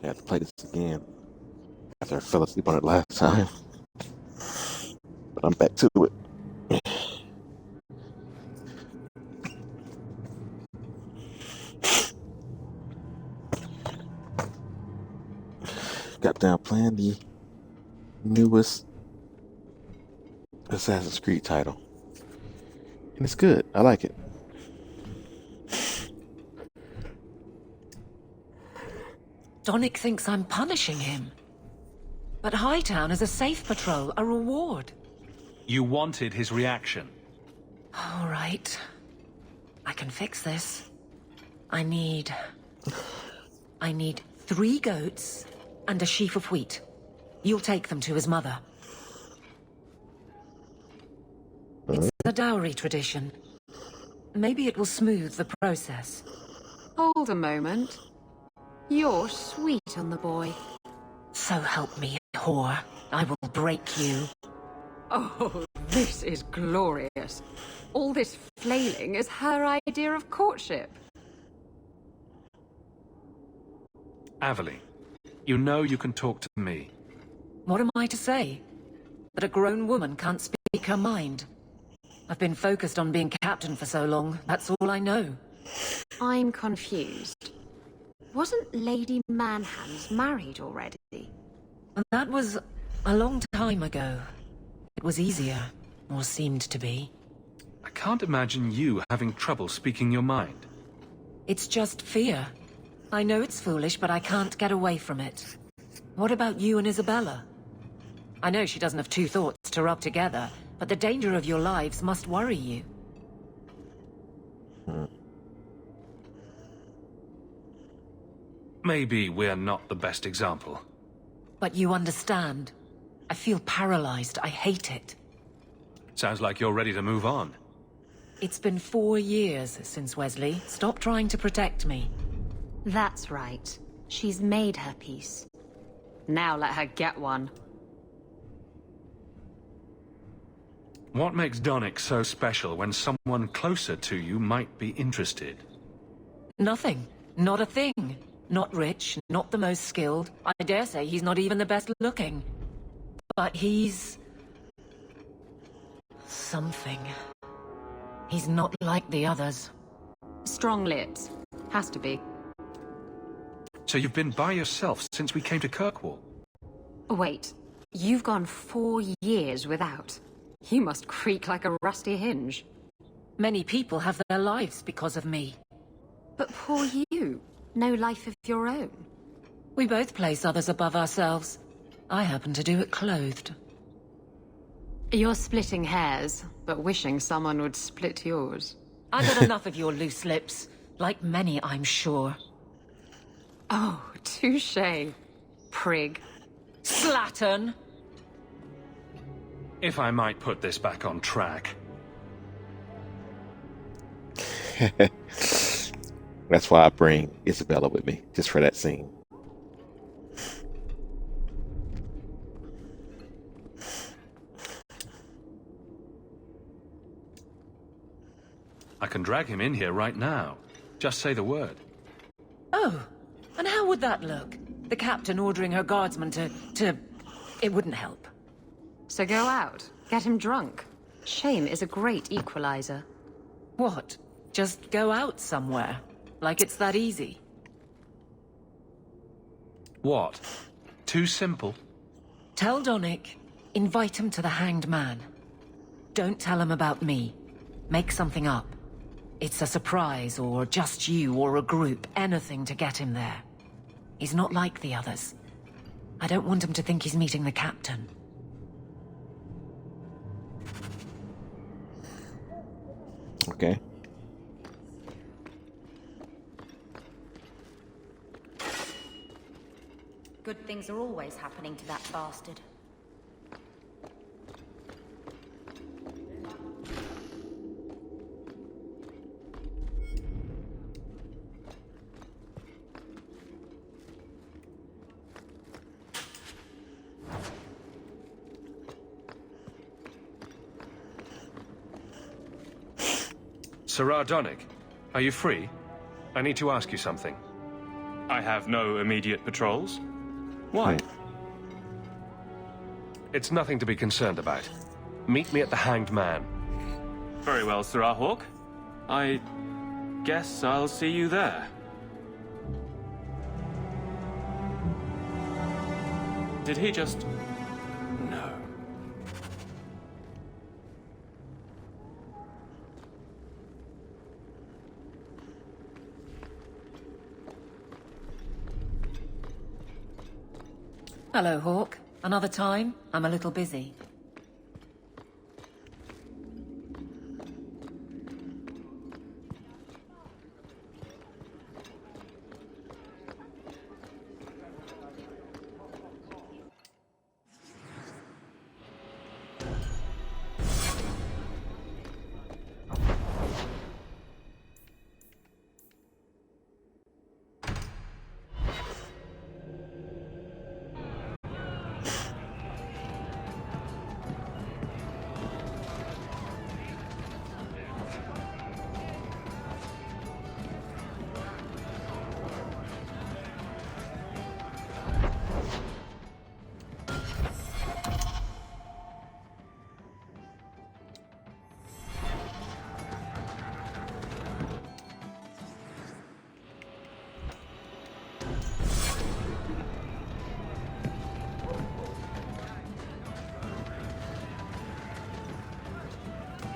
I have to play this again after I fell asleep on it last time. But I'm back to it. Got down playing the newest Assassin's Creed title. And it's good. I like it. Donnic thinks I'm punishing him. But Hightown is a safe patrol, a reward. You wanted his reaction. All right. I can fix this. I need 3 goats and a sheaf of wheat. You'll take them to his mother. It's a dowry tradition. Maybe it will smooth the process. Hold a moment. You're sweet on the boy. So help me, whore. I will break you. Oh, this is glorious. All this flailing is her idea of courtship. Aveline, you know you can talk to me. What am I to say? That a grown woman can't speak her mind? I've been focused on being captain for so long, that's all I know. I'm confused. Wasn't Lady Manhands married already? And that was a long time ago. It was easier, or seemed to be. I can't imagine you having trouble speaking your mind. It's just fear. I know it's foolish, but I can't get away from it. What about you and Isabella? I know she doesn't have two thoughts to rub together, but the danger of your lives must worry you. Maybe we're not the best example. But you understand. I feel paralyzed. I hate it. Sounds like you're ready to move on. It's been 4 years since Wesley. Stop trying to protect me. That's right. She's made her peace. Now let her get one. What makes Donnic so special when someone closer to you might be interested? Nothing. Not a thing. Not rich, not the most skilled. I dare say he's not even the best looking. But he's... something. He's not like the others. Strong lips. Has to be. So you've been by yourself since we came to Kirkwall? Wait, you've gone 4 years without. You must creak like a rusty hinge. Many people have their lives because of me. But poor you. No life of your own. We both place others above ourselves. I happen to do it clothed. You're splitting hairs, but wishing someone would split yours. I've had enough of your loose lips. Like many, I'm sure. Oh, touché. Prig. Slattern! If I might put this back on track. That's why I bring Isabella with me, just for that scene. I can drag him in here right now. Just say the word. Oh, and how would that look? The captain ordering her guardsmen to... It wouldn't help. So go out. Get him drunk. Shame is a great equalizer. What? Just go out somewhere? Like it's that easy? What? Too simple? Tell Donnic. Invite him to the Hanged Man. Don't tell him about me. Make something up. It's a surprise, or just you, or a group. Anything to get him there. He's not like the others. I don't want him to think he's meeting the captain. Okay. Good things are always happening to that bastard. Sirrah Donnic, are you free? I need to ask you something. I have no immediate patrols. Why? It's nothing to be concerned about. Meet me at the Hanged Man. Very well, Sirrah Hawk. I guess I'll see you there. Did he just... No. Hello, Hawk. Another time? I'm a little busy.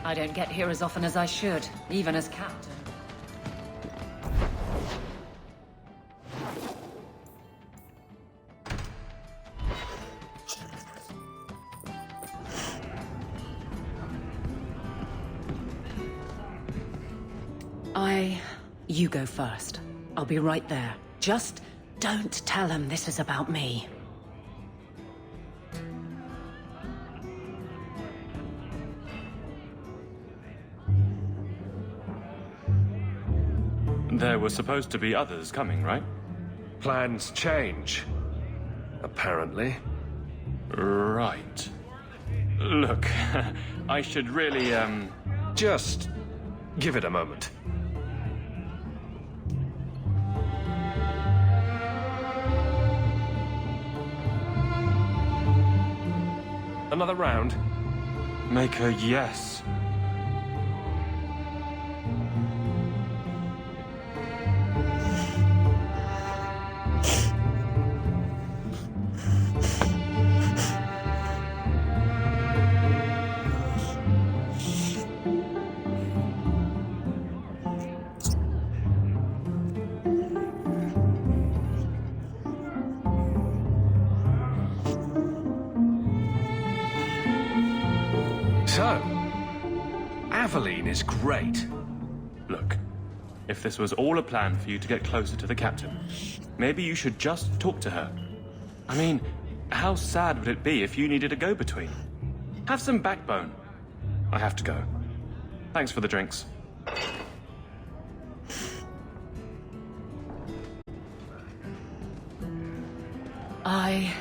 I don't get here as often as I should, even as captain. You go first. I'll be right there. Just don't tell him this is about me. There were supposed to be others coming, right? Plans change. Apparently. Right. Look, I should really, Just give it a moment. Another round? make a yes. So, Aveline is great. Look, if this was all a plan for you to get closer to the captain, maybe you should just talk to her. I mean, how sad would it be if you needed a go-between? Have some backbone. I have to go. Thanks for the drinks. I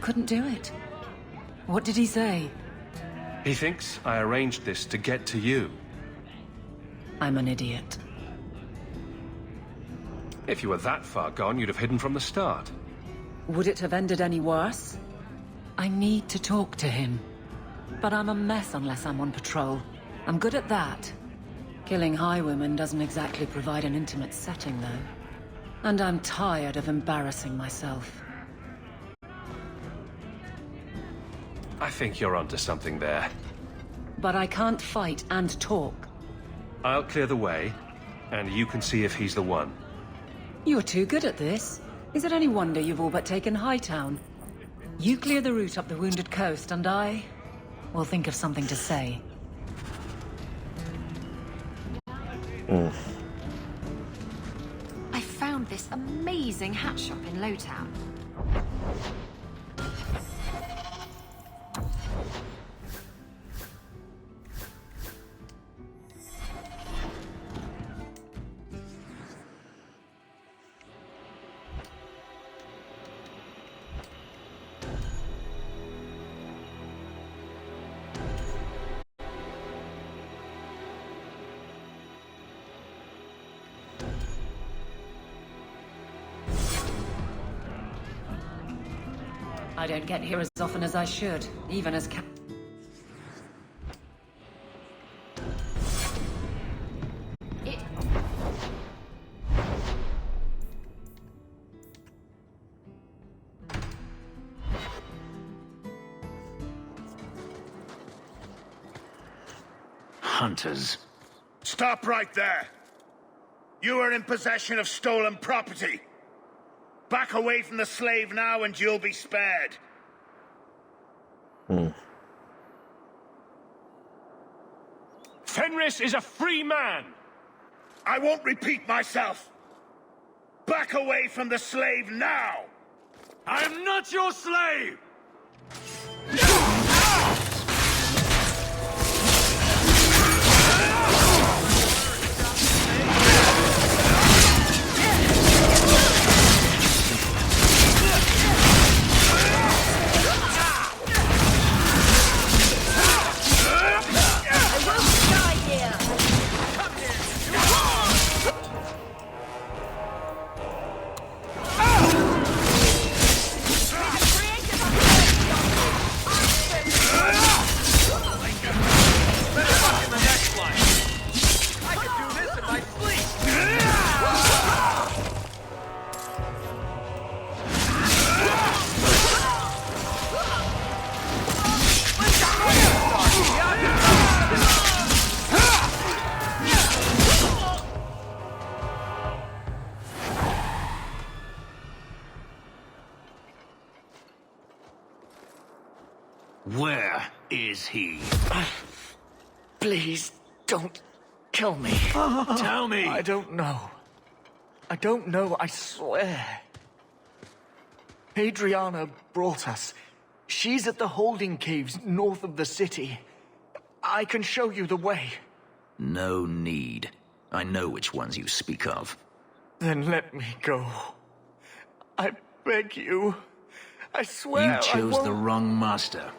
couldn't do it. What did he say? He thinks I arranged this to get to you. I'm an idiot. If you were that far gone, you'd have hidden from the start. Would it have ended any worse? I need to talk to him. But I'm a mess unless I'm on patrol. I'm good at that. Killing highwaymen doesn't exactly provide an intimate setting, though. And I'm tired of embarrassing myself. I think you're onto something there. But I can't fight and talk. I'll clear the way, and you can see if he's the one. You're too good at this. Is it any wonder you've all but taken Hightown? You clear the route up the Wounded Coast, and I will think of something to say. I found this amazing hat shop in Lowtown. I don't get here as often as I should, even as Hunters. Stop right there! You are in possession of stolen property. Back away from the slave now and you'll be spared. Fenris is a free man! I won't repeat myself. Back away from the slave now! I am not your slave! is he? Please, don't kill me. Tell me! I don't know. I don't know, I swear. Adriana brought us. She's at the holding caves north of the city. I can show you the way. No need. I know which ones you speak of. Then let me go. I beg you. I swear You chose I won't... the wrong master.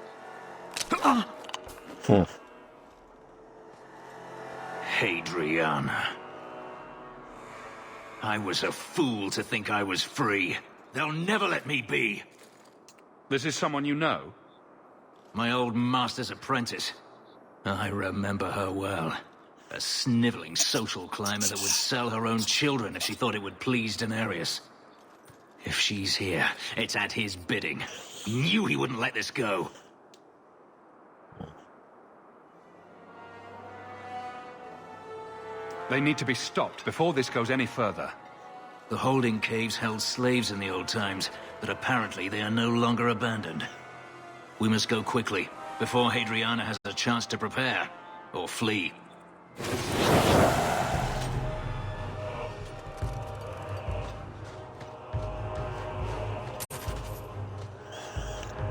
Hadriana. I was a fool to think I was free. They'll never let me be. This is someone you know? My old master's apprentice. I remember her well. A sniveling social climber that would sell her own children if she thought it would please Daenerys. If she's here, it's at his bidding. He knew he wouldn't let this go. They need to be stopped before this goes any further. The holding caves held slaves in the old times, but apparently they are no longer abandoned. We must go quickly, before Hadriana has a chance to prepare, or flee.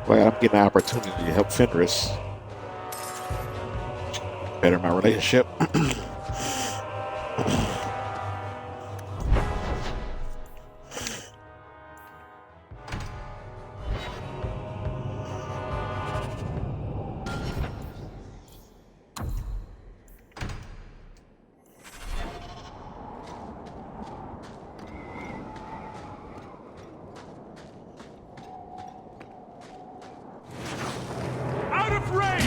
Well, I'm getting an opportunity to help Fenris better my relationship. Out of range!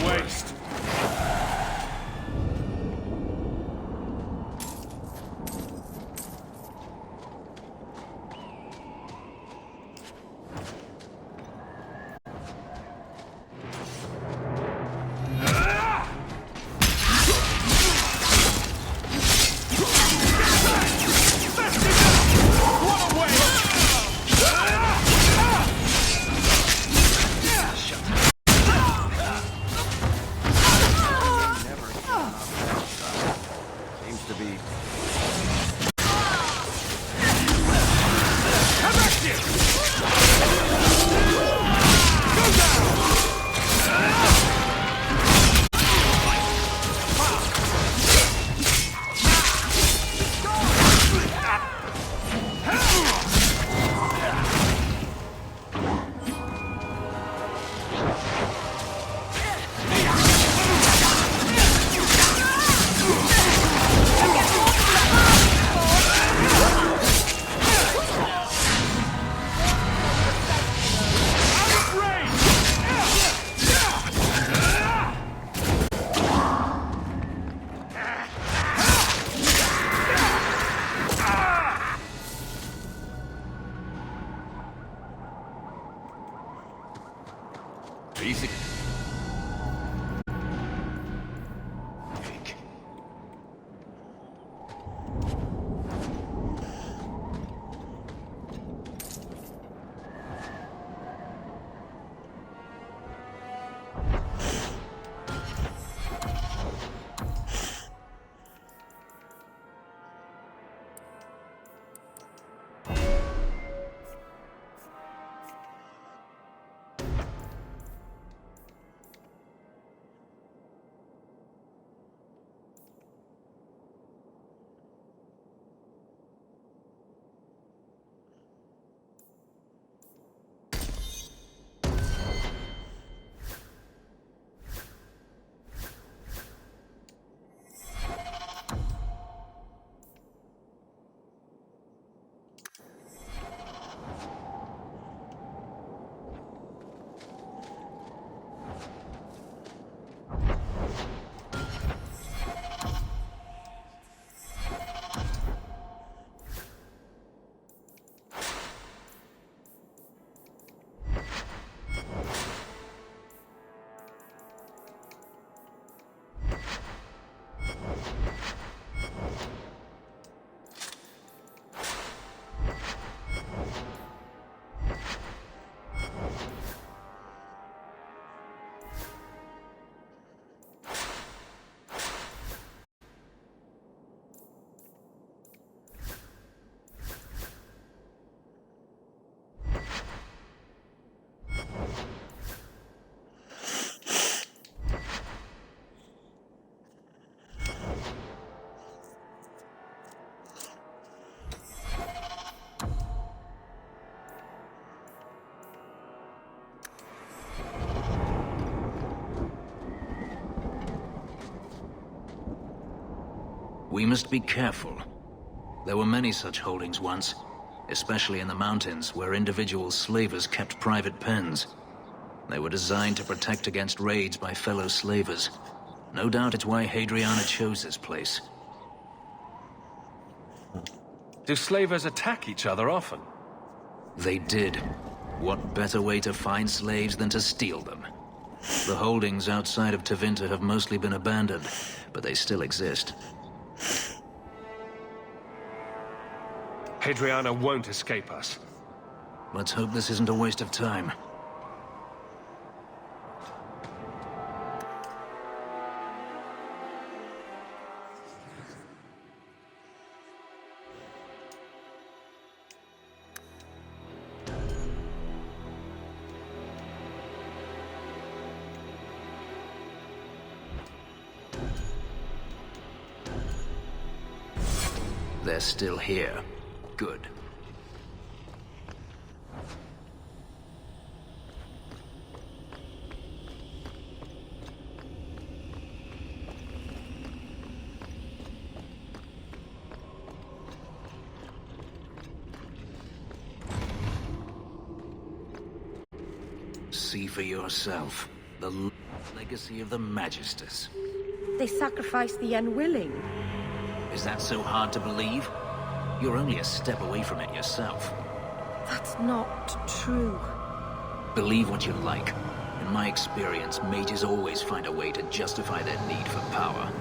Waste. We must be careful. There were many such holdings once, especially in the mountains where individual slavers kept private pens. They were designed to protect against raids by fellow slavers. No doubt it's why Hadriana chose this place. Do slavers attack each other often? They did. What better way to find slaves than to steal them? The holdings outside of Tevinter have mostly been abandoned, but they still exist. Hadriana won't escape us. Let's hope this isn't a waste of time. They're still here. Good. See for yourself. The legacy of the Magisters. They sacrifice the unwilling. Is that so hard to believe? You're only a step away from it yourself. That's not true. Believe what you like. In my experience, mages always find a way to justify their need for power.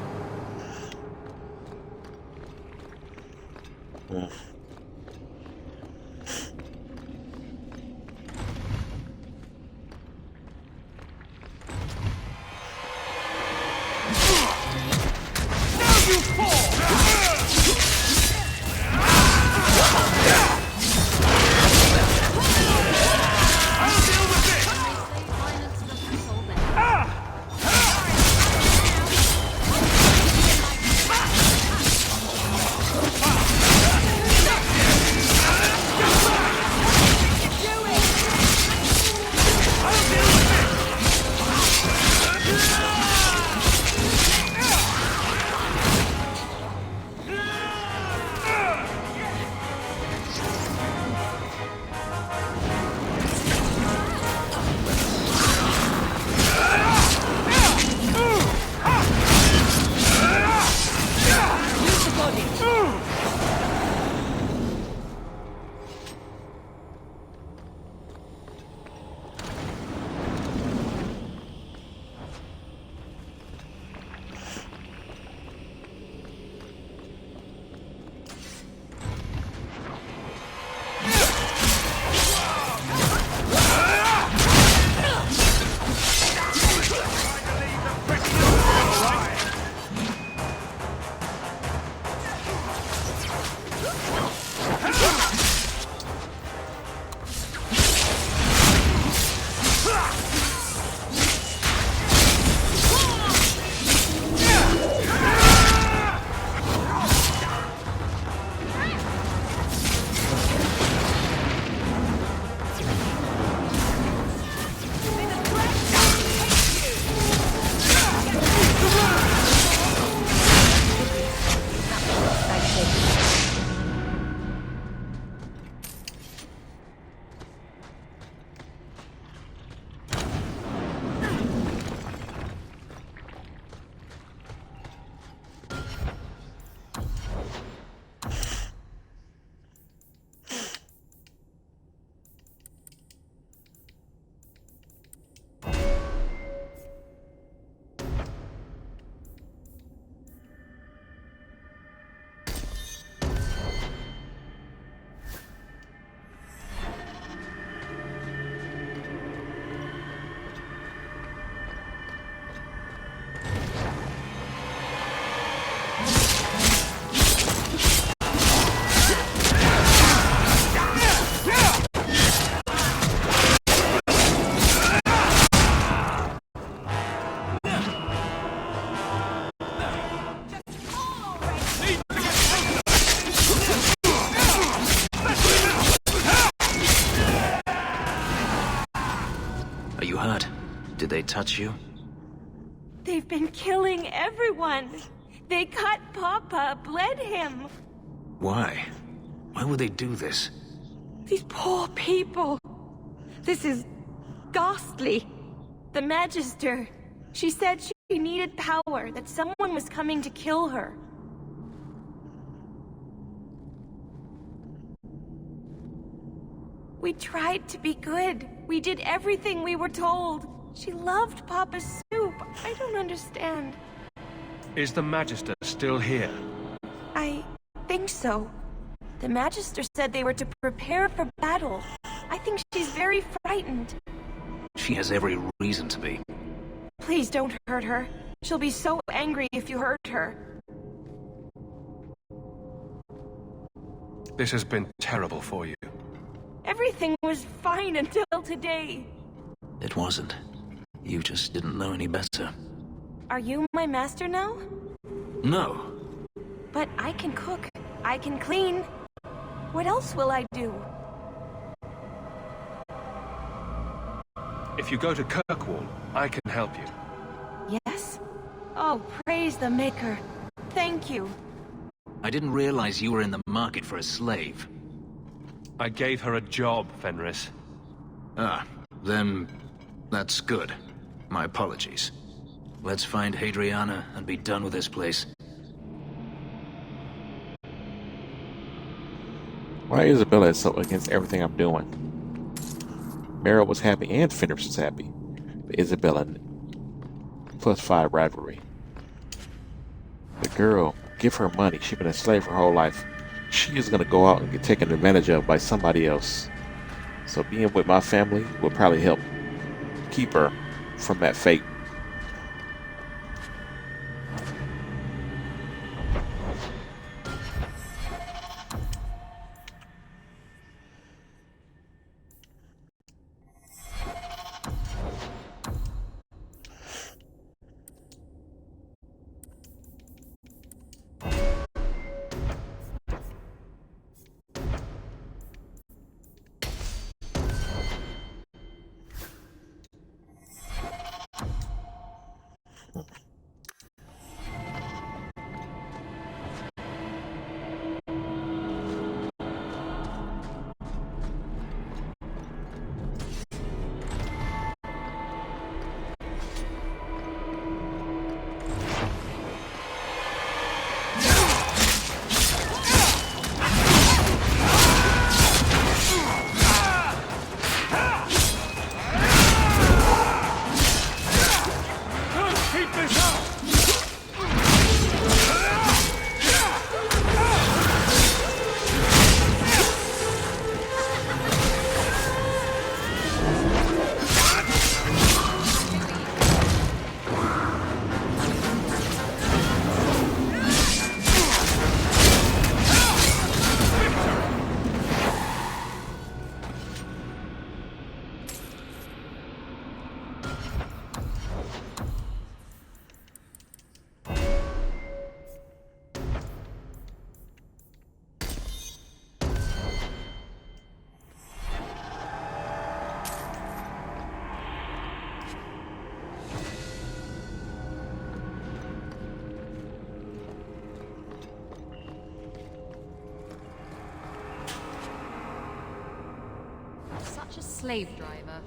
Did they touch you? They've been killing everyone. They cut Papa, bled him. Why? Why would they do this? These poor people. This is ghastly. The Magister. She said she needed power, that someone was coming to kill her. We tried to be good. We did everything we were told. She loved Papa's soup. I don't understand. Is the Magister still here? I think so. The Magister said they were to prepare for battle. I think she's very frightened. She has every reason to be. Please don't hurt her. She'll be so angry if you hurt her. This has been terrible for you. Everything was fine until today. It wasn't. You just didn't know any better. Are you my master now? No. But I can cook. I can clean. What else will I do? If you go to Kirkwall, I can help you. Yes? Oh, praise the Maker. Thank you. I didn't realize you were in the market for a slave. I gave her a job, Fenris. Ah, then that's good. My apologies. Let's find Hadriana and be done with this place. Why Isabella is so against everything I'm doing? Meryl was happy and Fenris was happy. But Isabella +5 rivalry. The girl, give her money. She's been a slave her whole life. She is going to go out and get taken advantage of by somebody else. So being with my family will probably help keep her from that fate. Such a slave driver.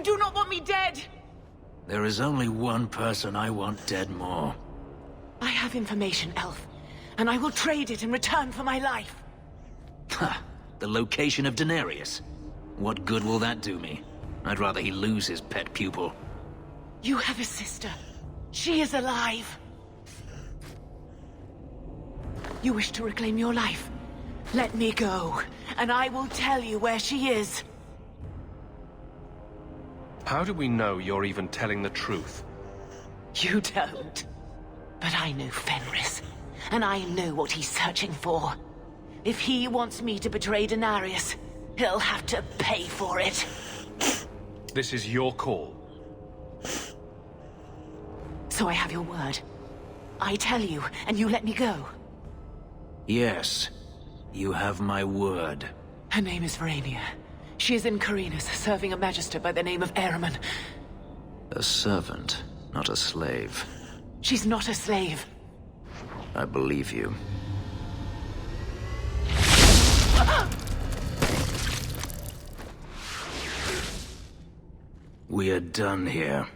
You do not want me dead! There is only one person I want dead more. I have information, Elf, and I will trade it in return for my life. Ha! The location of Daenerys. What good will that do me? I'd rather he lose his pet pupil. You have a sister. She is alive. You wish to reclaim your life? Let me go, and I will tell you where she is. How do we know you're even telling the truth? You don't. But I knew Fenris, and I know what he's searching for. If he wants me to betray Daenerys, he'll have to pay for it. This is your call. So I have your word. I tell you, and you let me go. Yes, you have my word. Her name is Verania. She is in Carinus, serving a magister by the name of Ehrman. A servant, not a slave. She's not a slave. I believe you. We are done here.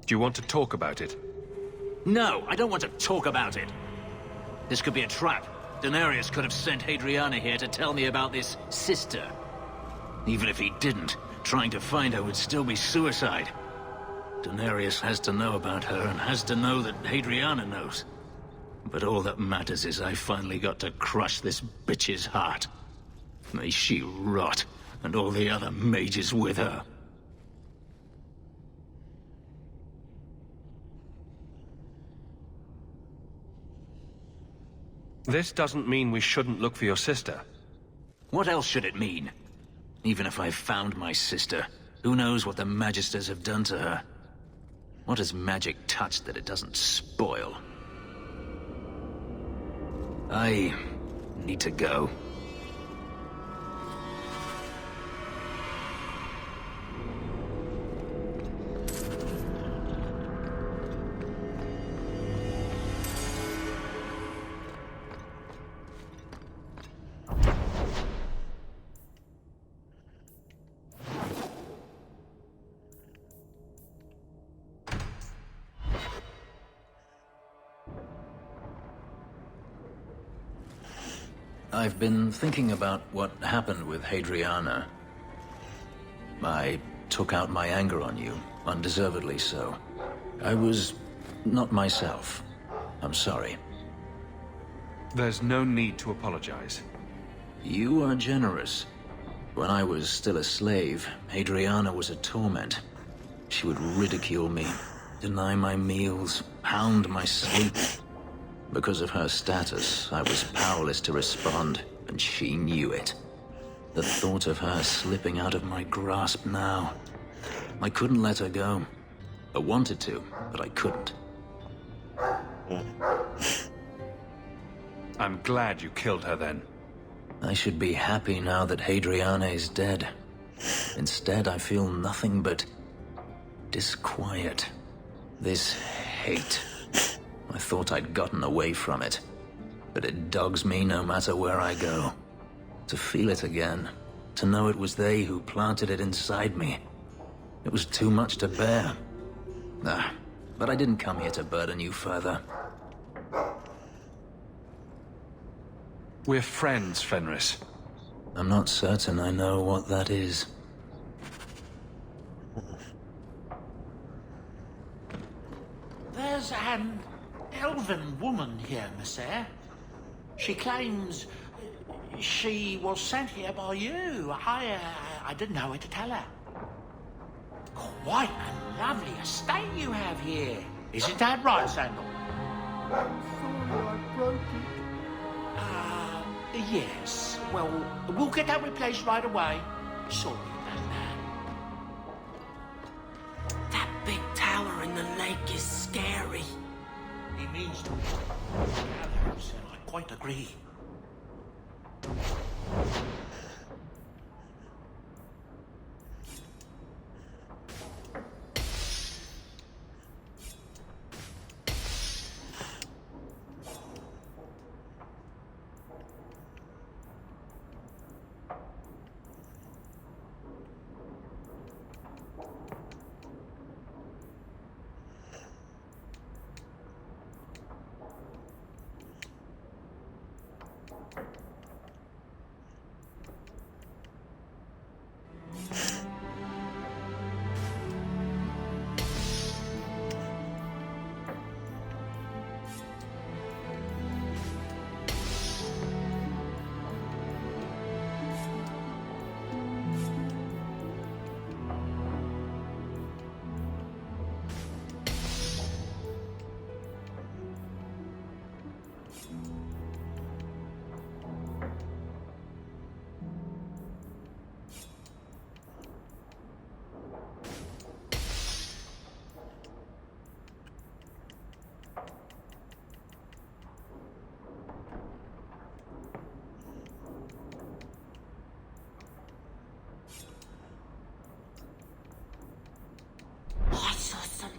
Do you want to talk about it? No, I don't want to talk about it. This could be a trap. Daenerys could have sent Hadriana here to tell me about this sister. Even if he didn't, trying to find her would still be suicide. Daenerys has to know about her and has to know that Hadriana knows. But all that matters is I finally got to crush this bitch's heart. May she rot, and all the other mages with her. This doesn't mean we shouldn't look for your sister. What else should it mean? Even if I found my sister, who knows what the Magisters have done to her? What has magic touched that it doesn't spoil? I need to go. I've been thinking about what happened with Hadriana. I took out my anger on you, undeservedly so. I was not myself. I'm sorry. There's no need to apologize. You are generous. When I was still a slave, Hadriana was a torment. She would ridicule me, deny my meals, hound my sleep. Because of her status, I was powerless to respond, and she knew it. The thought of her slipping out of my grasp now. I couldn't let her go. I wanted to, but I couldn't. I'm glad you killed her then. I should be happy now that Hadriana is dead. Instead, I feel nothing but disquiet. This hate. I thought I'd gotten away from it, but it dogs me no matter where I go. To feel it again, to know it was they who planted it inside me. It was too much to bear. But I didn't come here to burden you further. We're friends, Fenris. I'm not certain I know what that is. There's an elven woman here, Messere. She claims she was sent here by you. I didn't know where to tell her. Quite a lovely estate you have here. Isn't that right, Sandal? I'm sorry I broke it. Yes. Well, we'll get that replaced right away. Sorry about that. That big tower in the lake is scary. He means to be others, and I quite agree.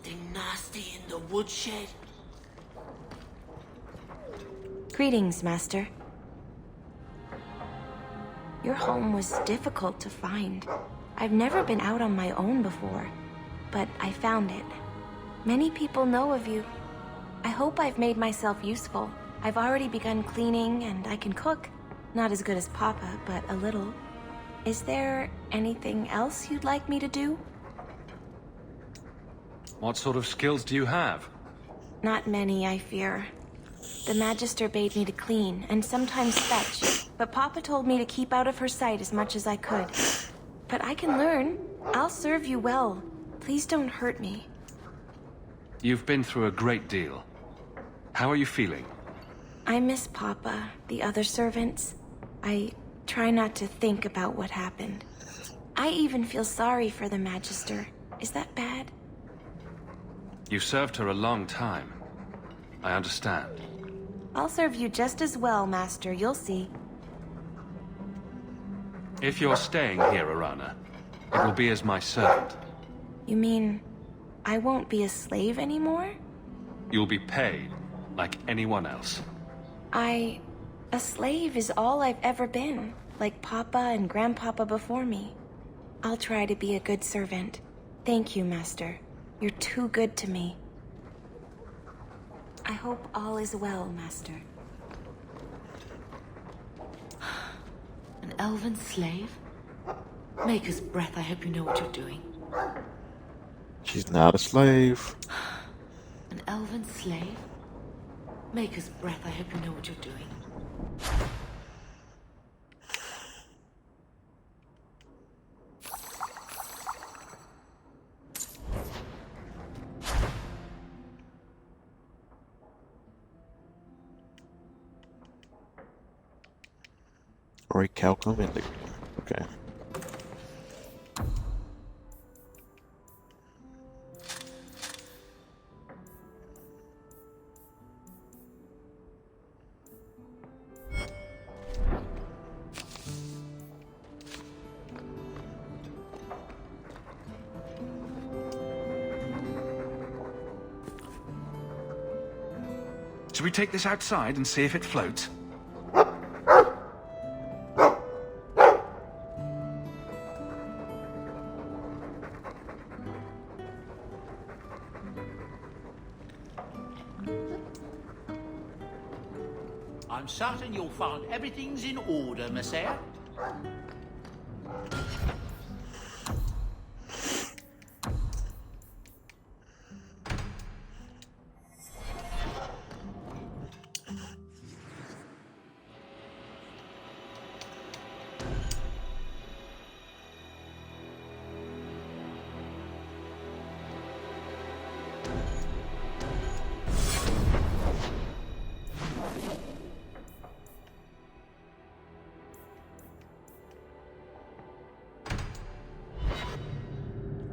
anything nasty in the woodshed? Greetings, Master. Your home was difficult to find. I've never been out on my own before, but I found it. Many people know of you. I hope I've made myself useful. I've already begun cleaning, and I can cook. Not as good as Papa, but a little. Is there anything else you'd like me to do? What sort of skills do you have? Not many, I fear. The Magister bade me to clean, and sometimes fetch, but Papa told me to keep out of her sight as much as I could. But I can learn. I'll serve you well. Please don't hurt me. You've been through a great deal. How are you feeling? I miss Papa, the other servants. I try not to think about what happened. I even feel sorry for the Magister. Is that bad? You've served her a long time. I understand. I'll serve you just as well, Master. You'll see. If you're staying here, Arana, it will be as my servant. You mean I won't be a slave anymore? You'll be paid like anyone else. A slave is all I've ever been, like Papa and Grandpapa before me. I'll try to be a good servant. Thank you, Master. You're too good to me. I hope all is well, Master. An elven slave? Maker's breath, I hope you know what you're doing. She's not a slave. An elven slave? Maker's breath, I hope you know what you're doing. Or Calcum and the... Okay. Should we take this outside and see if it floats? I'm certain you'll find everything's in order, Messiah.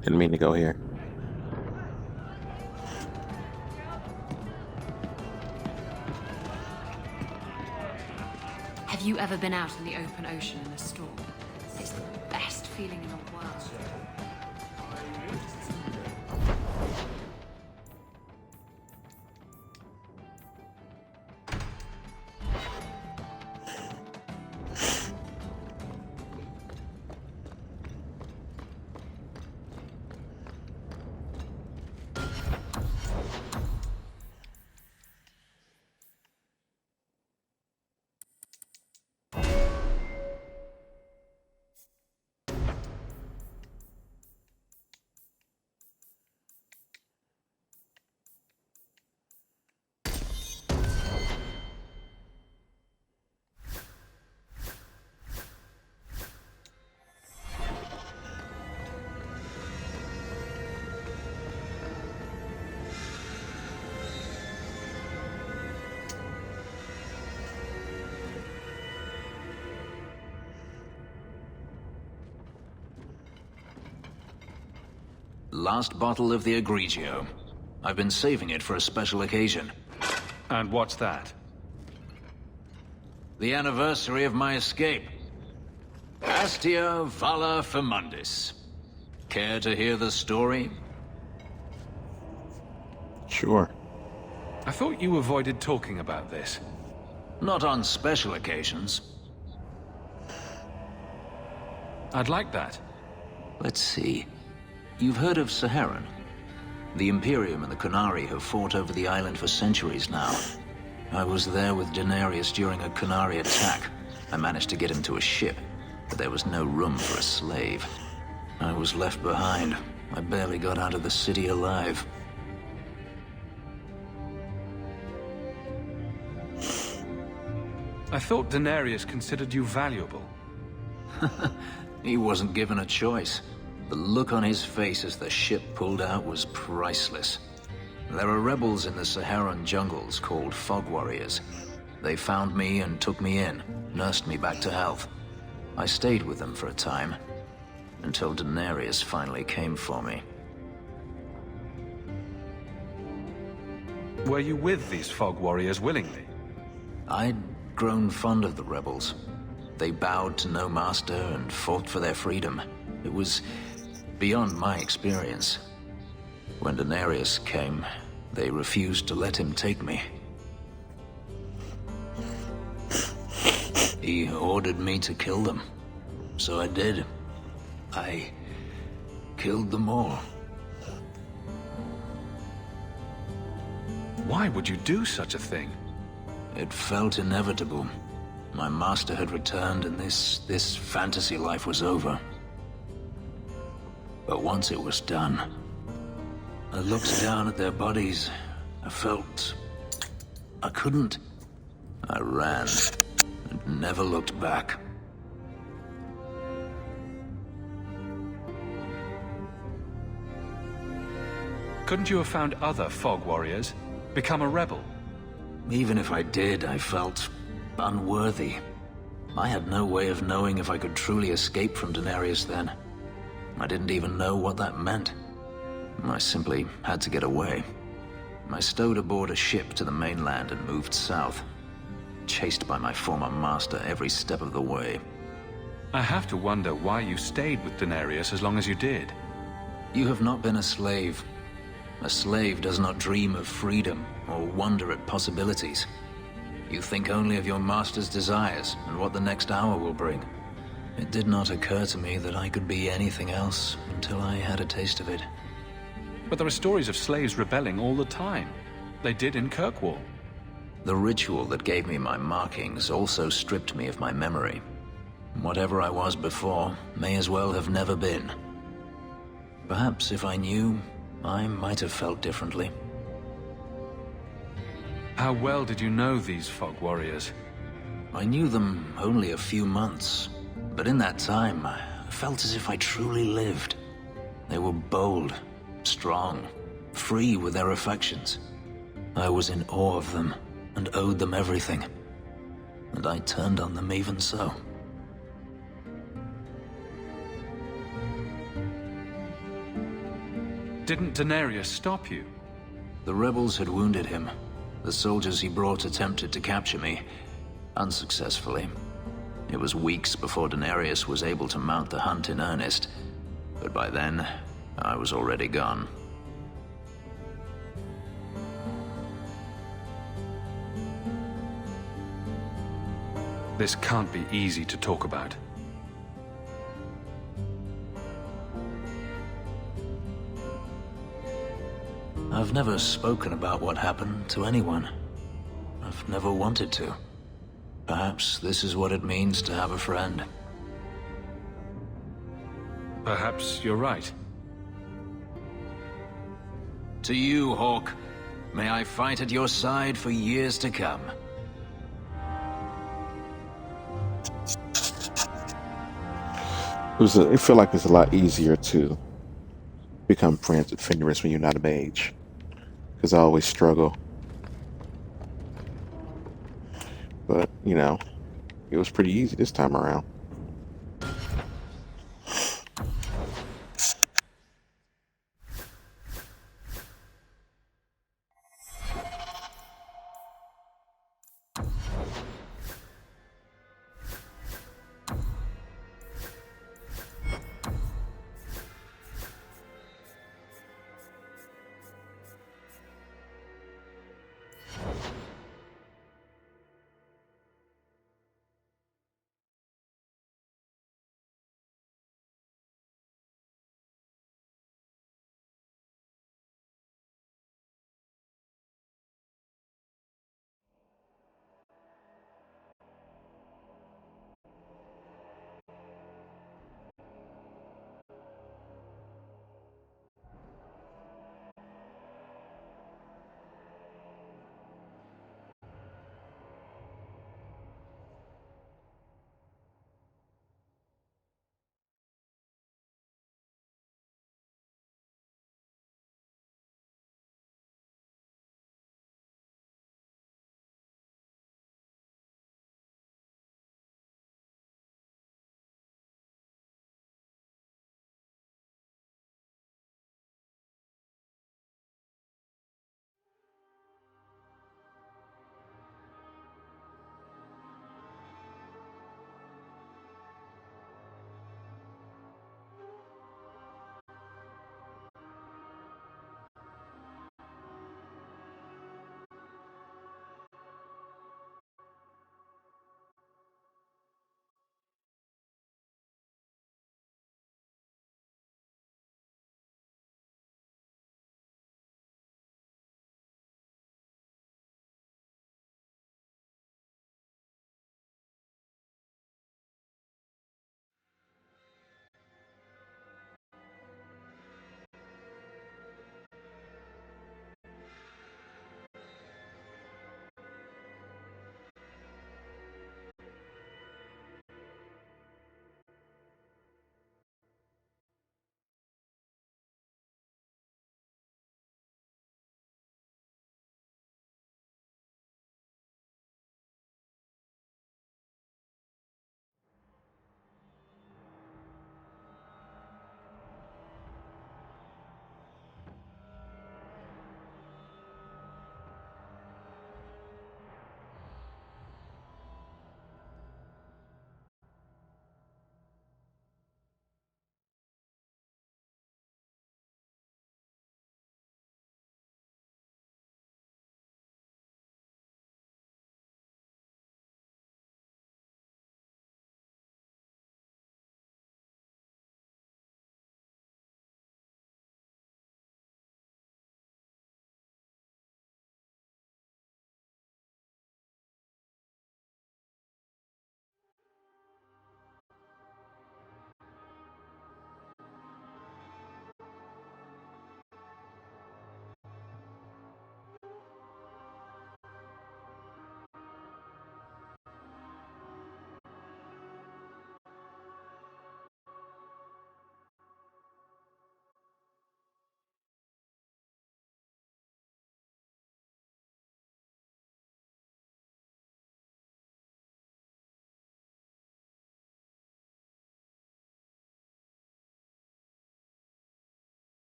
Didn't mean to go here. Have you ever been out in the open ocean in a storm? It's the best feeling in the world. Last bottle of the Egregio. I've been saving it for a special occasion. And what's that? The anniversary of my escape. Astia Vala Firmundis. Care to hear the story? Sure. I thought you avoided talking about this. Not on special occasions. I'd like that. Let's see. You've heard of Saharan? The Imperium and the Qunari have fought over the island for centuries now. I was there with Daenerys during a Qunari attack. I managed to get him to a ship, but there was no room for a slave. I was left behind. I barely got out of the city alive. I thought Daenerys considered you valuable. He wasn't given a choice. The look on his face as the ship pulled out was priceless. There are rebels in the Saharan jungles called Fog Warriors. They found me and took me in, nursed me back to health. I stayed with them for a time, until Daenerys finally came for me. Were you with these Fog Warriors willingly? I'd grown fond of the rebels. They bowed to no master and fought for their freedom. It was beyond my experience. When Daenerys came, they refused to let him take me. He ordered me to kill them. So I did. I killed them all. Why would you do such a thing? It felt inevitable. My master had returned and this fantasy life was over. But once it was done, I looked down at their bodies. I felt I couldn't. I ran and never looked back. Couldn't you have found other Fog Warriors? Become a rebel? Even if I did, I felt unworthy. I had no way of knowing if I could truly escape from Daenerys then. I didn't even know what that meant. I simply had to get away. I stowed aboard a ship to the mainland and moved south, chased by my former master every step of the way. I have to wonder why you stayed with Daenerys as long as you did. You have not been a slave. A slave does not dream of freedom or wonder at possibilities. You think only of your master's desires and what the next hour will bring. It did not occur to me that I could be anything else until I had a taste of it. But there are stories of slaves rebelling all the time. They did in Kirkwall. The ritual that gave me my markings also stripped me of my memory. Whatever I was before may as well have never been. Perhaps if I knew, I might have felt differently. How well did you know these Fog Warriors? I knew them only a few months, but in that time, I felt as if I truly lived. They were bold, strong, free with their affections. I was in awe of them and owed them everything, and I turned on them even so. Didn't Daenerys stop you? The rebels had wounded him. The soldiers he brought attempted to capture me, unsuccessfully. It was weeks before Daenerys was able to mount the hunt in earnest, but by then, I was already gone. This can't be easy to talk about. I've never spoken about what happened to anyone. I've never wanted to. Perhaps this is what it means to have a friend. Perhaps you're right. To you, Hawke, may I fight at your side for years to come. It feel like it's a lot easier to become friends with Fenris when you're not a mage, because I always struggle. But, you know, it was pretty easy this time around.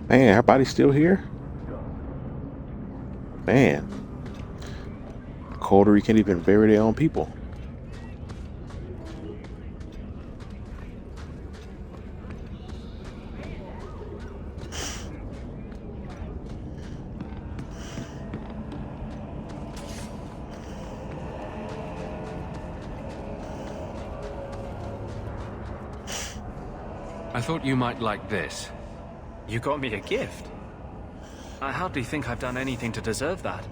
Man, her body's still here? Man. Colder, you can't even bury their own people. I thought you might like this. You got me a gift? I hardly think I've done anything to deserve that.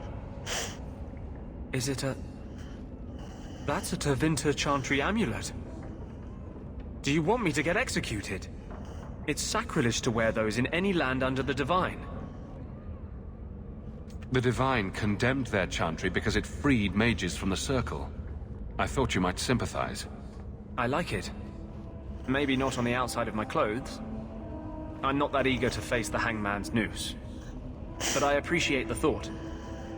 Is it a... That's a Tevinter Chantry amulet. Do you want me to get executed? It's sacrilege to wear those in any land under the Divine. The Divine condemned their chantry because it freed mages from the Circle. I thought you might sympathize. I like it. Maybe not on the outside of my clothes. I'm not that eager to face the hangman's noose. But I appreciate the thought.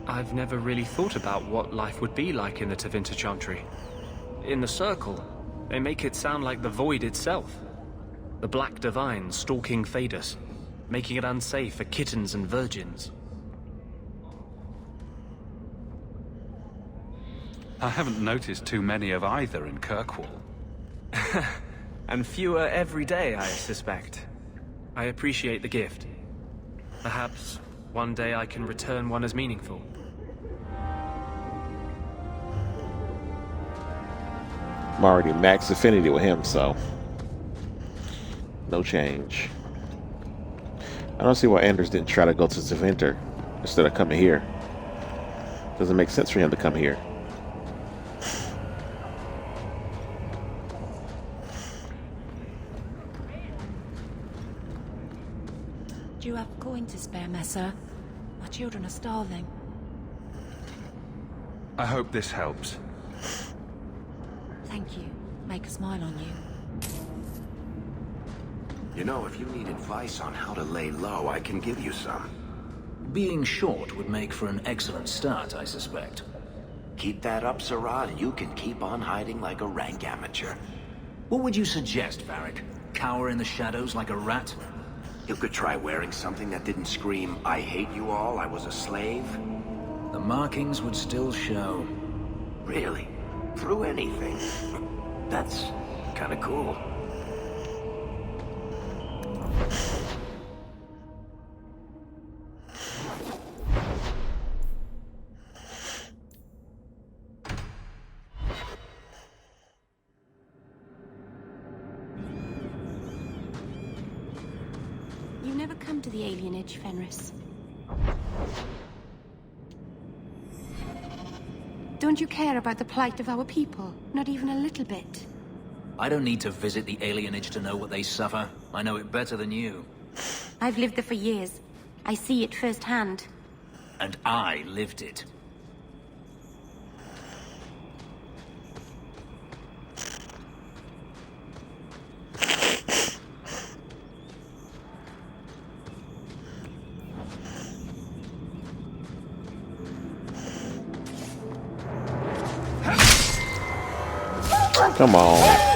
I've never really thought about what life would be like in the Tevinter Chantry. In the Circle, they make it sound like the Void itself. The Black Divine stalking Thedas, making it unsafe for kittens and virgins. I haven't noticed too many of either in Kirkwall. And fewer every day, I suspect. I appreciate the gift. Perhaps one day I can return one as meaningful. I'm already max affinity with him, so no change. I don't see why Anders didn't try to go to Tevinter instead of coming here. Doesn't make sense for him to come here. Do you have a coin to spare, Messer? My children are starving. I hope this helps. Thank you. Make a smile on you. You know, if you need advice on how to lay low, I can give you some. Being short would make for an excellent start, I suspect. Keep that up, Sirrah, and you can keep on hiding like a rank amateur. What would you suggest, Varric? Cower in the shadows like a rat? You could try wearing something that didn't scream, "I hate you all, I was a slave." The markings would still show. Really? Through anything? That's kinda cool. You never come to the alienage, Fenris. Don't you care about the plight of our people? Not even a little bit. I don't need to visit the alienage to know what they suffer. I know it better than you. I've lived there for years. I see it firsthand. And I lived it. Come on.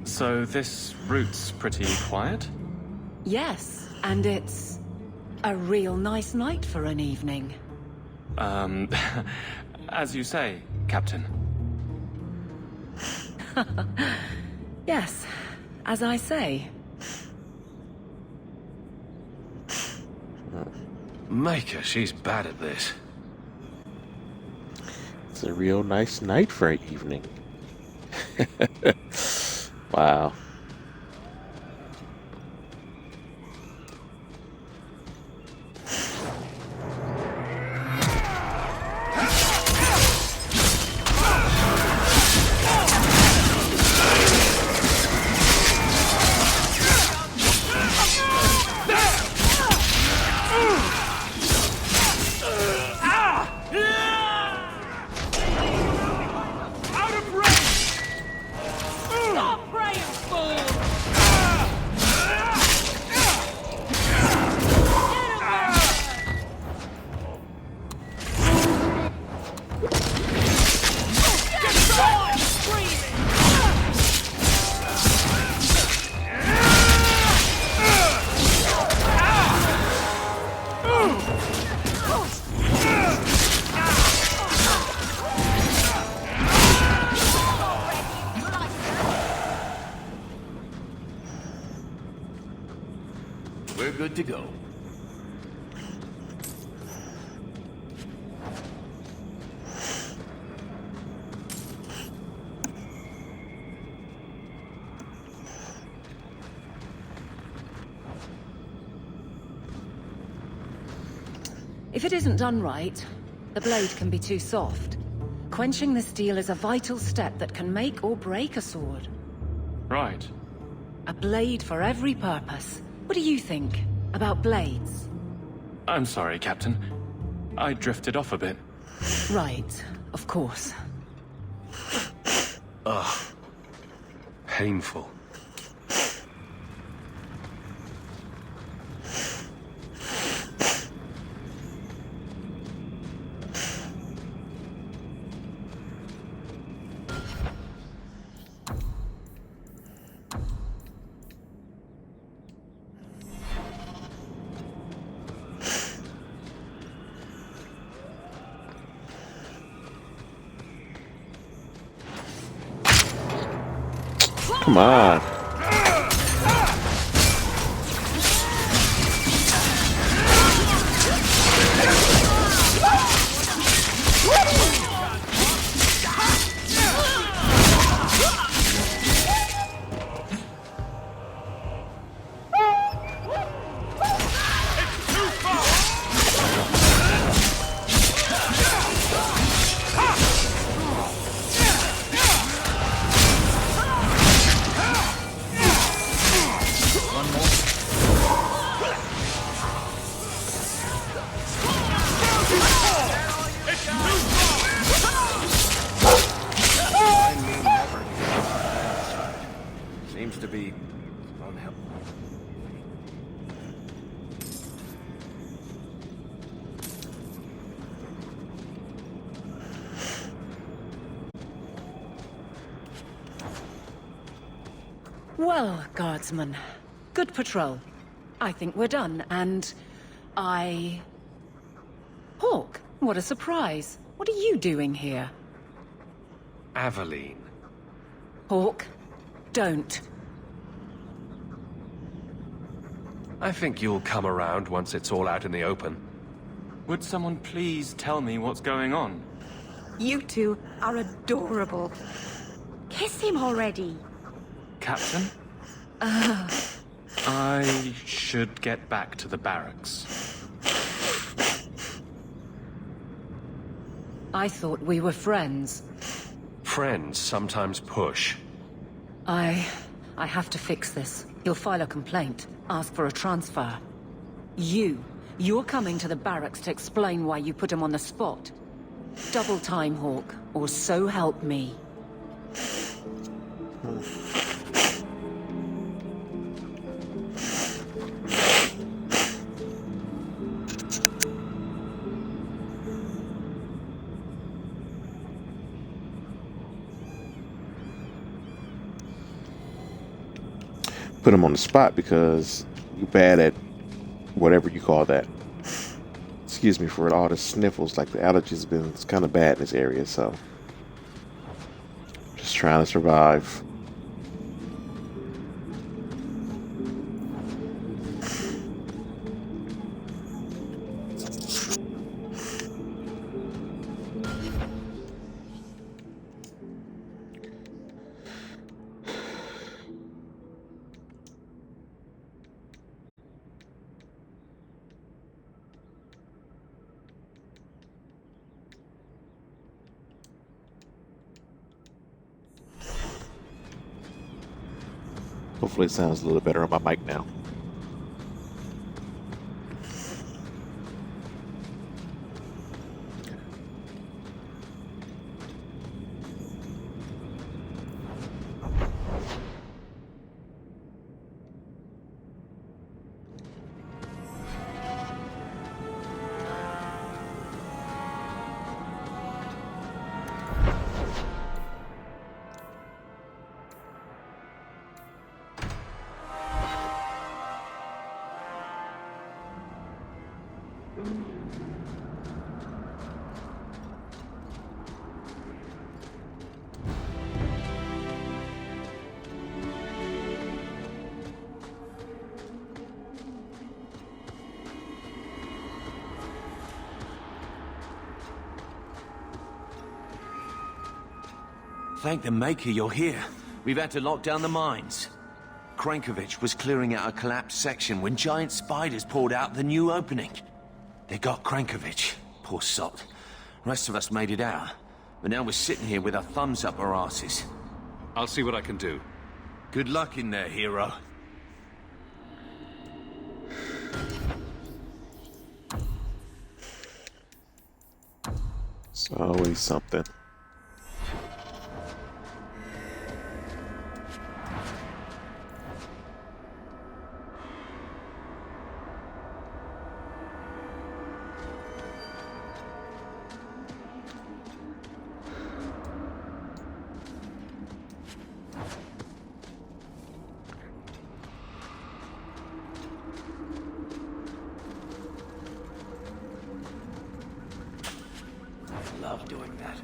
So this route's pretty quiet? Yes, and it's a real nice night for an evening. As you say, Captain. Yes, as I say. Maker, she's bad at this. It's a real nice night for an evening. Wow. We're good to go. If it isn't done right, the blade can be too soft. Quenching the steel is a vital step that can make or break a sword. Right. A blade for every purpose. What do you think about blades? I'm sorry, Captain. I drifted off a bit. Right, of course. Ugh. Painful. Come on. Seems to be unhelpful. Well, guardsman, good patrol. I think we're done, and Hawke, what a surprise. What are you doing here? Aveline. Hawke, don't. I think you'll come around once it's all out in the open. Would someone please tell me what's going on? You two are adorable. Kiss him already. Captain? I should get back to the barracks. I thought we were friends. Friends sometimes push. I have to fix this. He'll file a complaint, ask for a transfer. You're coming to the barracks to explain why you put him on the spot. Double time, Hawke, or so help me. Put him on the spot because you're bad at whatever you call that. Excuse me for all the sniffles, like the allergies have been kind of bad in this area, so just trying to survive. Hopefully it sounds a little better on my mic now. Thank the Maker you're here. We've had to lock down the mines. Krankovich was clearing out a collapsed section when giant spiders poured out the new opening. They got Krankovich, poor sod. Rest of us made it out. But now we're sitting here with our thumbs up our asses. I'll see what I can do. Good luck in there, hero. It's always something. Love doing that.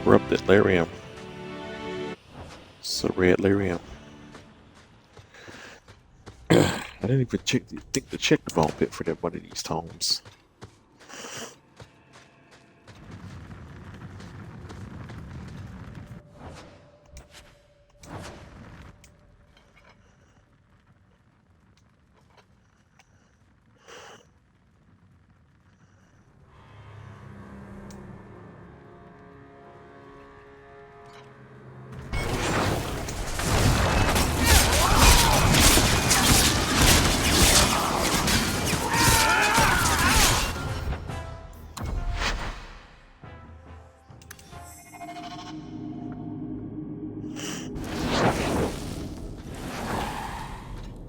Corrupted lyrium. It's a red lyrium. I didn't even think to check the bone pit for that one of these tomes.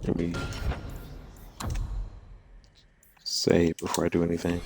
Let me save before I do anything.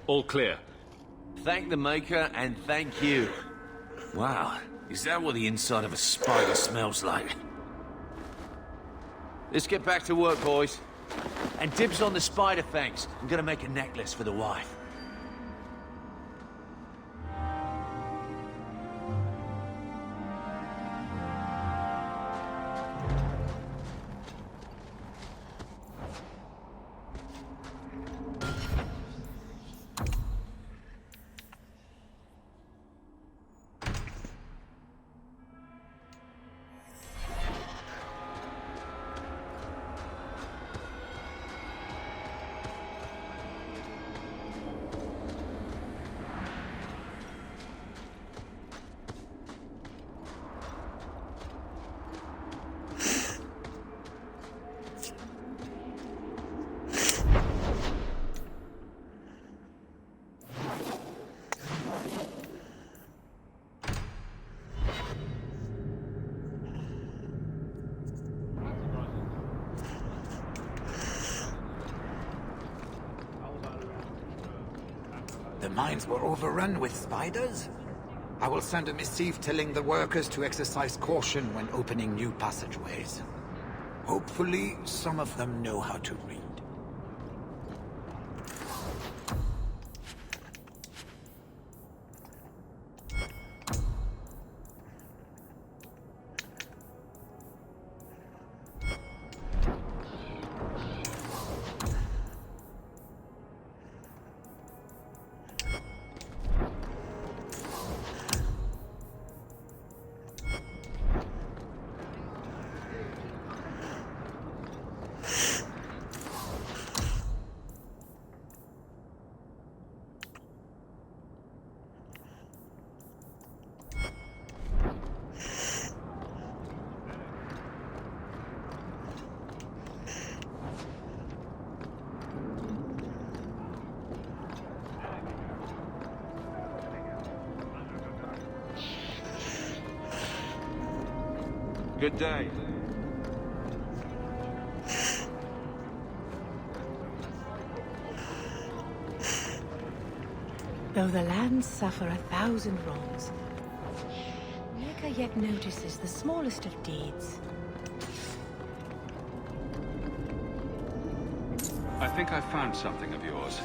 All clear. Thank the Maker and thank you. Wow, is that what the inside of a spider smells like? Let's get back to work, boys. And dibs on the spider fangs. I'm gonna make a necklace for the wife. The mines were overrun with spiders? I will send a missive telling the workers to exercise caution when opening new passageways. Hopefully, some of them know how to read. Good day. Though the lands suffer 1,000 wrongs, Maker yet notices the smallest of deeds. I think I found something of yours.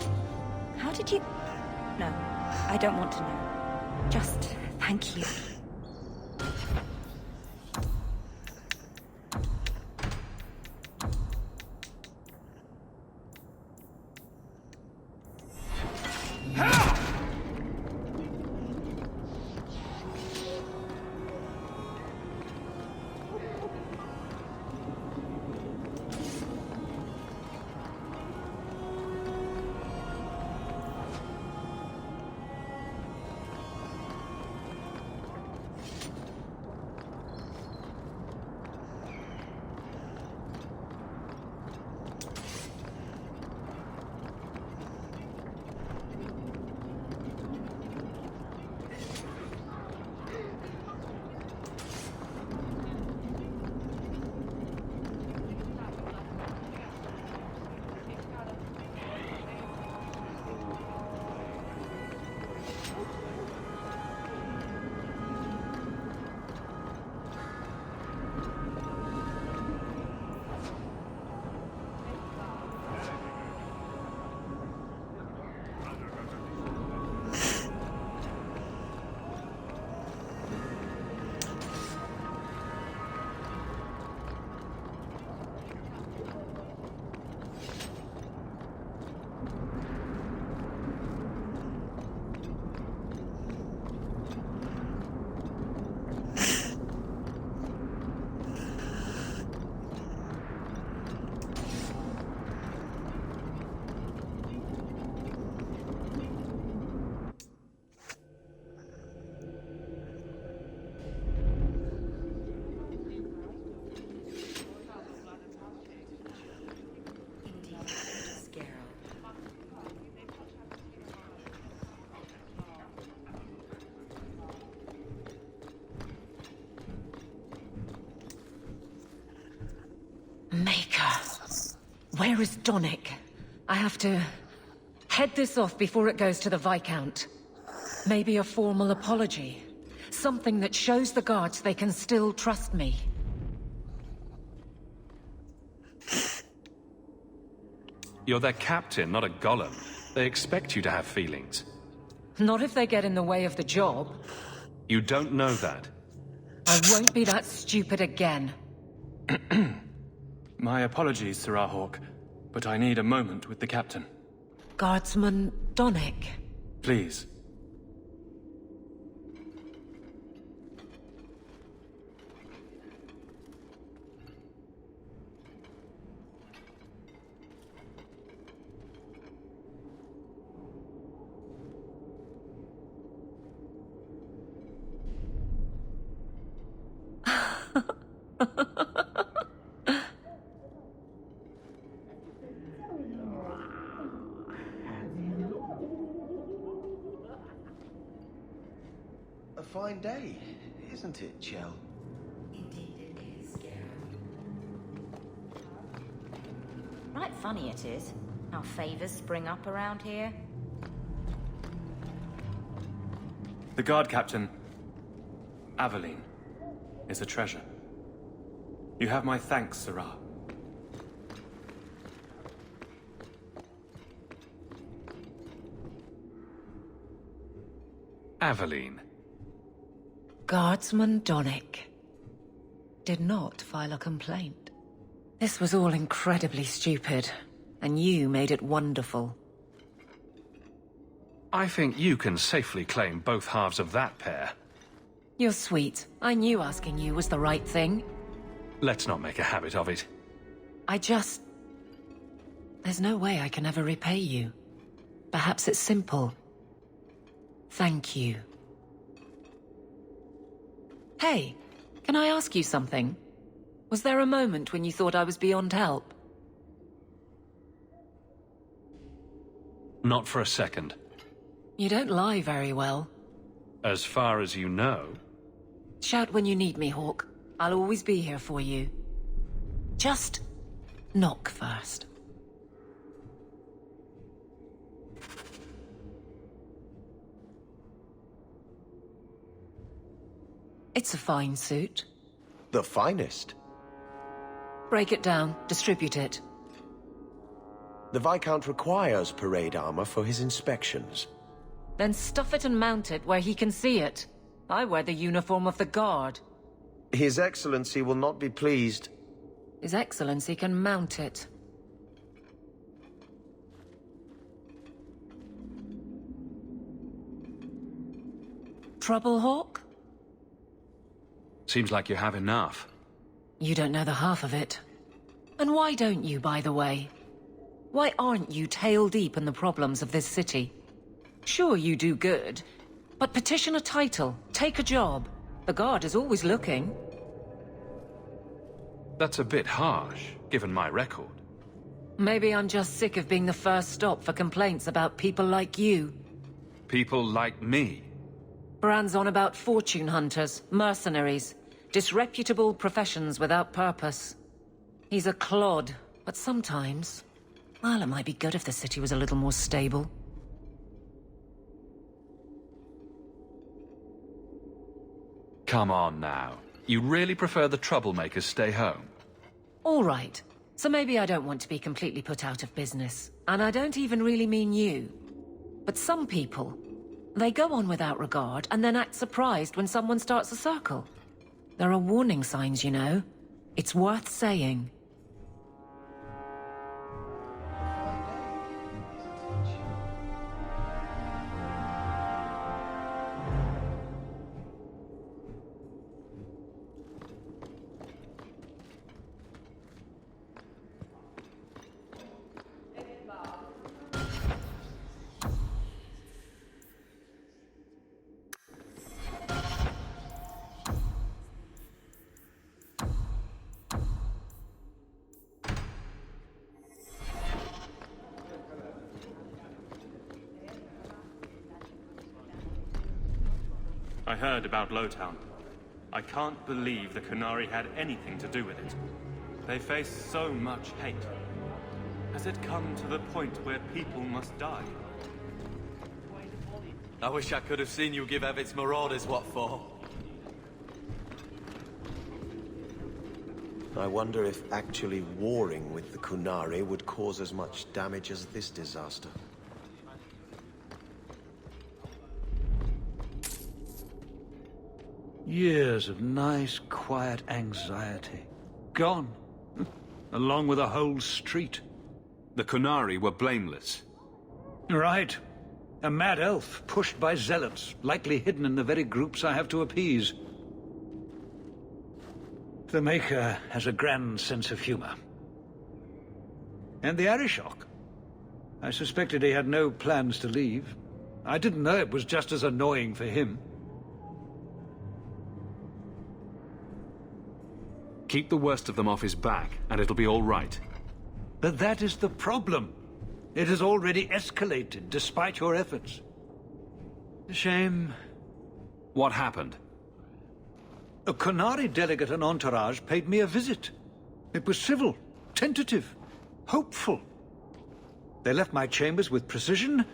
How did you... No, I don't want to know. Just thank you. Maker. Where is Donick? I have to head this off before it goes to the Viscount. Maybe a formal apology. Something that shows the guards they can still trust me. You're their captain, not a golem. They expect you to have feelings. Not if they get in the way of the job. You don't know that. I won't be that stupid again. My apologies, Sirrah Hawk, but I need a moment with the captain. Guardsman Donick. Please. A fine day, isn't it, Chell? Indeed it is, Geralt. Right funny it is, how favors spring up around here. The guard captain, Aveline, is a treasure. You have my thanks, Sirrah. Aveline. Guardsman Donick did not file a complaint. This was all incredibly stupid, and you made it wonderful. I think you can safely claim both halves of that pair. You're sweet. I knew asking you was the right thing. Let's not make a habit of it. There's no way I can ever repay you. Perhaps it's simple. Thank you. Hey, can I ask you something? Was there a moment when you thought I was beyond help? Not for a second. You don't lie very well. As far as you know. Shout when you need me, Hawk. I'll always be here for you. Just knock first. It's a fine suit. The finest. Break it down, distribute it. The Viscount requires parade armor for his inspections. Then stuff it and mount it where he can see it. I wear the uniform of the Guard. His Excellency will not be pleased. His Excellency can mount it. Trouble, Hawk? Seems like you have enough. You don't know the half of it. And why don't you, by the way? Why aren't you tail deep in the problems of this city? Sure, you do good, but petition a title, take a job. The Guard is always looking. That's a bit harsh, given my record. Maybe I'm just sick of being the first stop for complaints about people like you. People like me. Brand's on about fortune hunters, mercenaries, disreputable professions without purpose. He's a clod, but sometimes... well, it might be good if the city was a little more stable. Come on now. You really prefer the troublemakers stay home? All right. So maybe I don't want to be completely put out of business. And I don't even really mean you. But some people, they go on without regard and then act surprised when someone starts a circle. There are warning signs, you know. It's worth saying. I heard about Lowtown. I can't believe the Qunari had anything to do with it. They face so much hate. Has it come to the point where people must die? I wish I could have seen you give Evit's Marauders what for. I wonder if actually warring with the Qunari would cause as much damage as this disaster. Years of nice, quiet anxiety. Gone. Along with a whole street. The Qunari were blameless. Right. A mad elf, pushed by zealots, likely hidden in the very groups I have to appease. The Maker has a grand sense of humor. And the Arishok. I suspected he had no plans to leave. I didn't know it was just as annoying for him. Keep the worst of them off his back, and it'll be all right. But that is the problem. It has already escalated, despite your efforts. A shame. What happened? A Qunari delegate and entourage paid me a visit. It was civil, tentative, hopeful. They left my chambers with precision,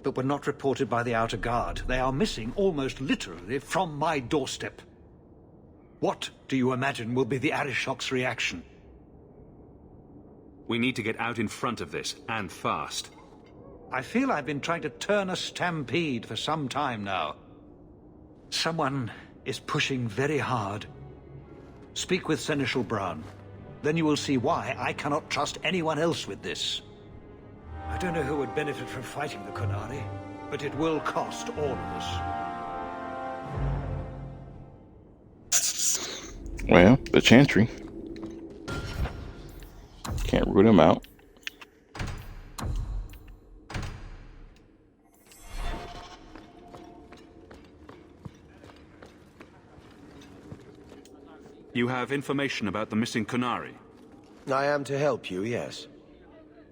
but were not reported by the Outer Guard. They are missing almost literally from my doorstep. What do you imagine will be the Arishok's reaction? We need to get out in front of this, and fast. I feel I've been trying to turn a stampede for some time now. Someone is pushing very hard. Speak with Seneschal Bran. Then you will see why I cannot trust anyone else with this. I don't know who would benefit from fighting the Qunari, but it will cost all of us. Well, the Chantry. Can't root him out. You have information about the missing Qunari? I am to help you, yes.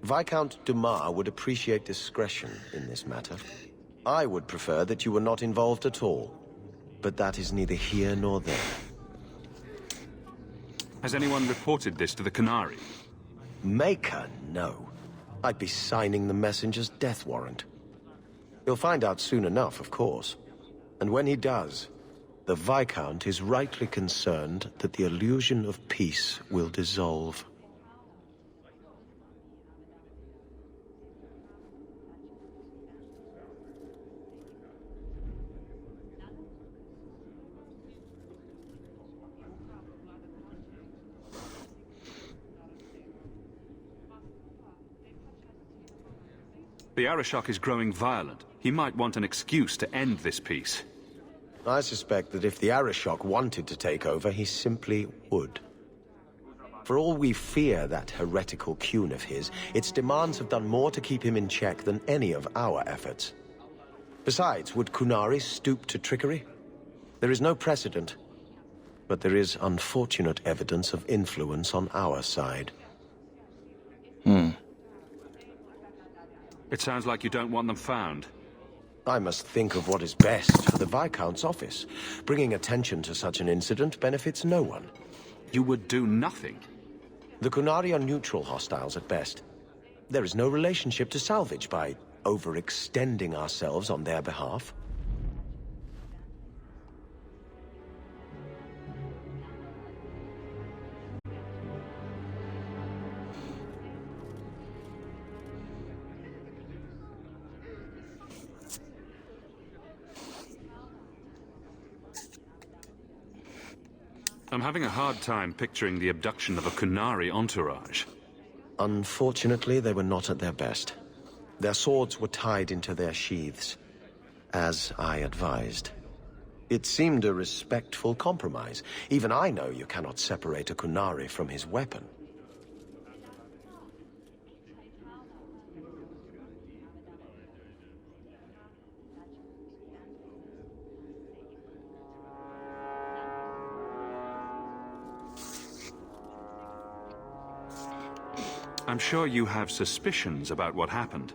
Viscount Dumas would appreciate discretion in this matter. I would prefer that you were not involved at all. But that is neither here nor there. Has anyone reported this to the Qunari? Maker, no. I'd be signing the messenger's death warrant. He'll find out soon enough, of course. And when he does, the Viscount is rightly concerned that the illusion of peace will dissolve. The Arishok is growing violent. He might want an excuse to end this peace. I suspect that if the Arishok wanted to take over, he simply would. For all we fear that heretical Qun of his, its demands have done more to keep him in check than any of our efforts. Besides, would Qunari stoop to trickery? There is no precedent, but there is unfortunate evidence of influence on our side. It sounds like you don't want them found. I must think of what is best for the Viscount's office. Bringing attention to such an incident benefits no one. You would do nothing? The Qunari are neutral hostiles at best. There is no relationship to salvage by overextending ourselves on their behalf. I'm having a hard time picturing the abduction of a Qunari entourage. Unfortunately, they were not at their best. Their swords were tied into their sheaths, as I advised. It seemed a respectful compromise. Even I know you cannot separate a Qunari from his weapon. I'm sure you have suspicions about what happened.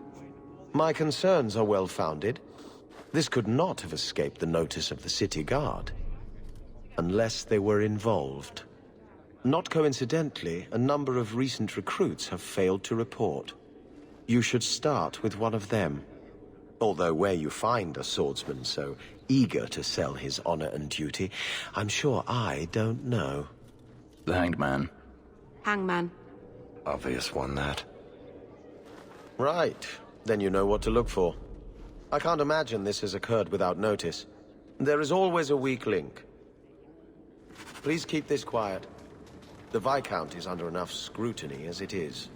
My concerns are well-founded. This could not have escaped the notice of the city guard. Unless they were involved. Not coincidentally, a number of recent recruits have failed to report. You should start with one of them. Although where you find a swordsman so eager to sell his honor and duty, I'm sure I don't know. The Hanged Man. Hangman. Obvious one, that. Right. Then you know what to look for. I can't imagine this has occurred without notice. There is always a weak link. Please keep this quiet. The Viscount is under enough scrutiny as it is.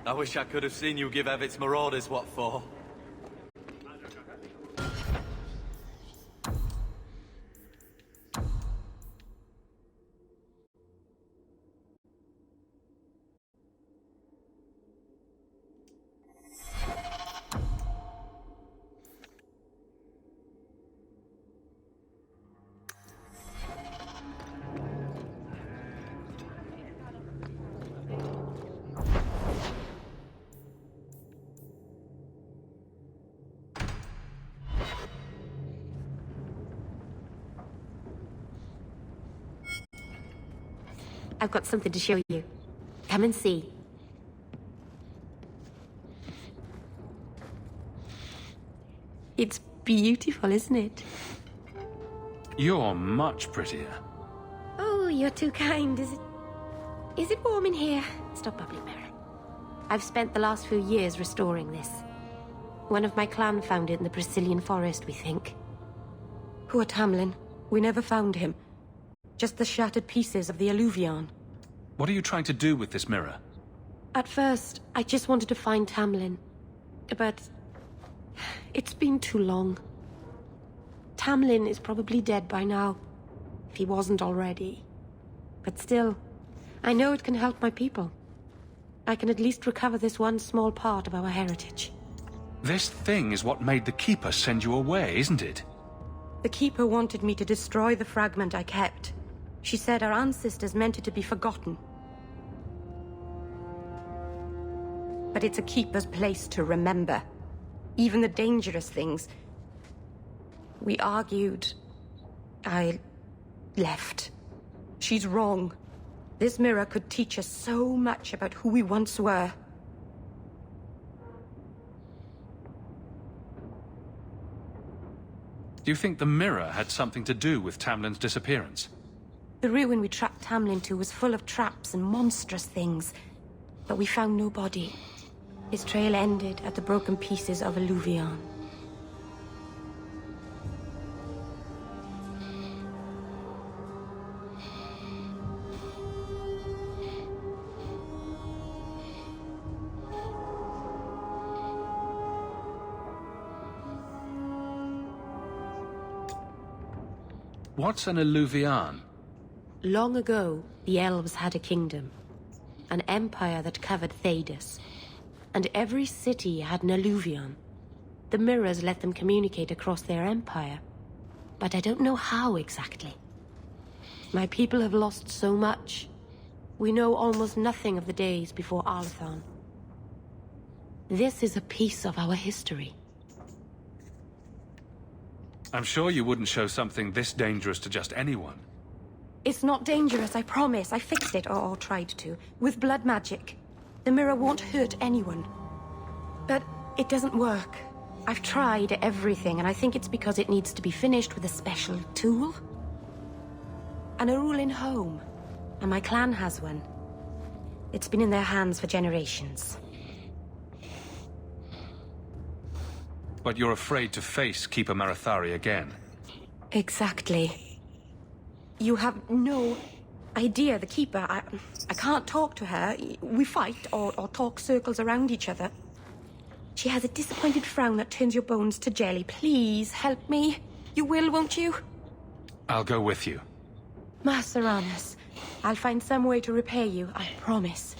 I wish I could have seen you give Evitz Marauders what for. I've got something to show you. Come and see. It's beautiful, isn't it? You're much prettier. Oh, you're too kind. Is it warm in here? Stop bubbling, Mary. I've spent the last few years restoring this. One of my clan found it in the Brazilian forest, we think. Poor Tamlin. We never found him. Just the shattered pieces of the Alluvion. What are you trying to do with this mirror? At first, I just wanted to find Tamlin. But it's been too long. Tamlin is probably dead by now, if he wasn't already. But still, I know it can help my people. I can at least recover this one small part of our heritage. This thing is what made the Keeper send you away, isn't it? The Keeper wanted me to destroy the fragment I kept. She said our ancestors meant it to be forgotten. But it's a Keeper's place to remember. Even the dangerous things. We argued. I left. She's wrong. This mirror could teach us so much about who we once were. Do you think the mirror had something to do with Tamlin's disappearance? The ruin we tracked Tamlin to was full of traps and monstrous things, but we found no body. His trail ended at the broken pieces of Alluvion. What's an Alluvion? Long ago, the elves had a kingdom. An empire that covered Thedas. And every city had an Alluvion. The mirrors let them communicate across their empire. But I don't know how exactly. My people have lost so much. We know almost nothing of the days before Arlathan. This is a piece of our history. I'm sure you wouldn't show something this dangerous to just anyone. It's not dangerous, I promise. I fixed it, or tried to, with blood magic. The mirror won't hurt anyone. But it doesn't work. I've tried everything, and I think it's because it needs to be finished with a special tool. An Arulin home. And my clan has one. It's been in their hands for generations. But you're afraid to face Keeper Marathari again. Exactly. You have no idea, the Keeper. I can't talk to her. We fight or talk circles around each other. She has a disappointed frown that turns your bones to jelly. Please, help me. You will, won't you? I'll go with you. Maceranus, I'll find some way to repay you, I promise.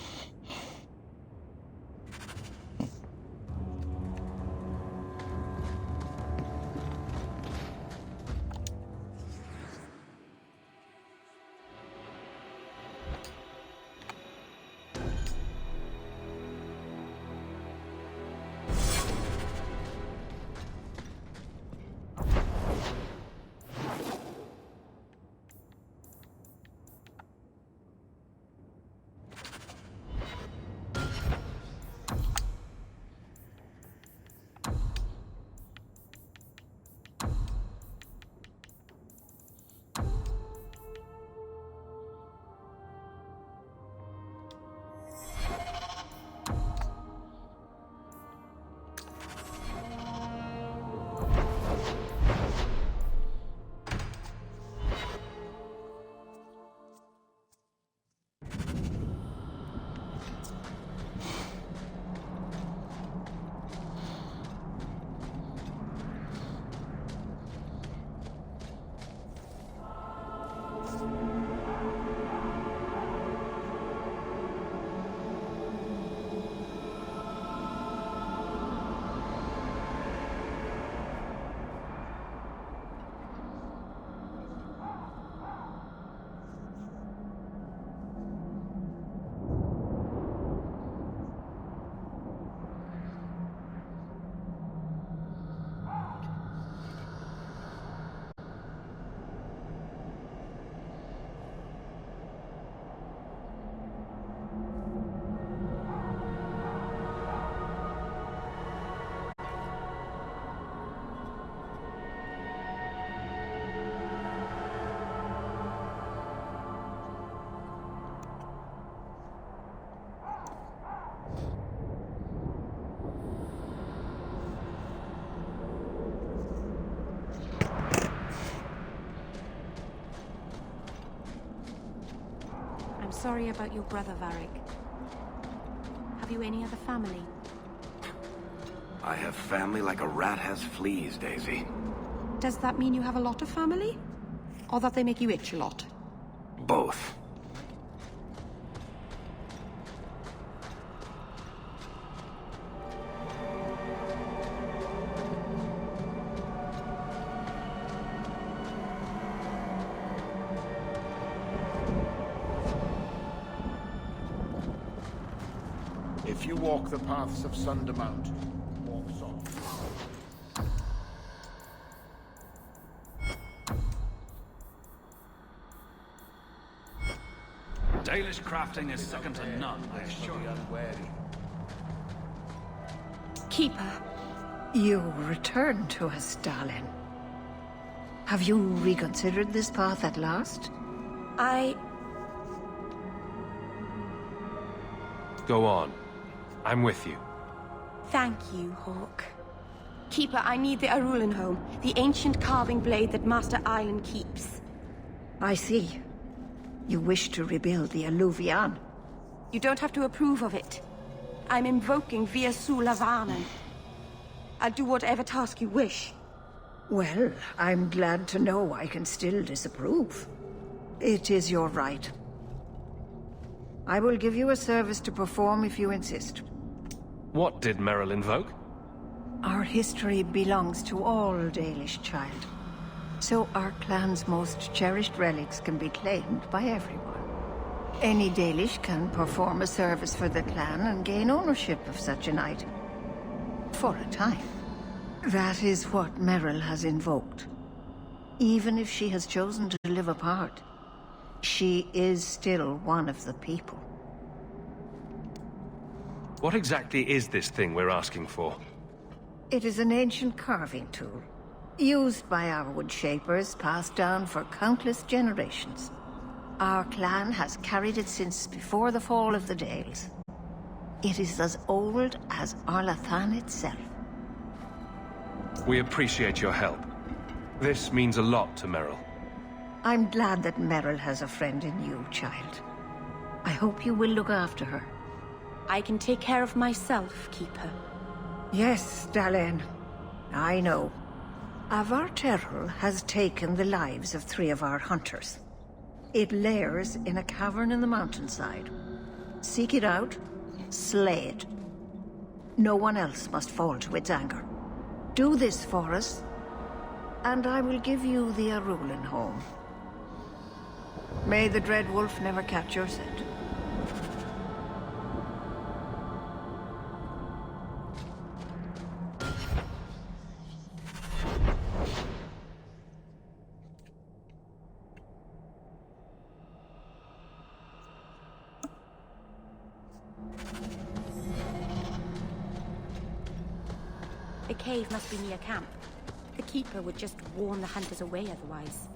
sorry about your brother, Varric. Have you any other family? I have family like a rat has fleas, Daisy. Does that mean you have a lot of family? Or that they make you itch a lot? Both. If you walk the paths of Sundermount, walk soft. Dalish crafting is second to none, I assure you. Keeper, you returned to us, darling. Have you reconsidered this path at last? Go on. I'm with you. Thank you, Hawk. Keeper, I need the Arulenholm, the ancient carving blade that Master Island keeps. I see. You wish to rebuild the Alluvian. You don't have to approve of it. I'm invoking Via Sulavanen. I'll do whatever task you wish. Well, I'm glad to know I can still disapprove. It is your right. I will give you a service to perform if you insist. What did Merrill invoke? Our history belongs to all Dalish, child. So our clan's most cherished relics can be claimed by everyone. Any Dalish can perform a service for the clan and gain ownership of such an item. For a time. That is what Merrill has invoked. Even if she has chosen to live apart, she is still one of the people. What exactly is this thing we're asking for? It is an ancient carving tool, used by our woodshapers, passed down for countless generations. Our clan has carried it since before the fall of the Dales. It is as old as Arlathan itself. We appreciate your help. This means a lot to Merrill. I'm glad that Merrill has a friend in you, child. I hope you will look after her. I can take care of myself, Keeper. Yes, Dalen. I know. Avar Terrell has taken the lives of 3 of our hunters. It lairs in a cavern in the mountainside. Seek it out, slay it. No one else must fall to its anger. Do this for us, and I will give you the Arulenholm. May the Dread Wolf never catch your scent. The cave must be near camp. The Keeper would just warn the hunters away otherwise.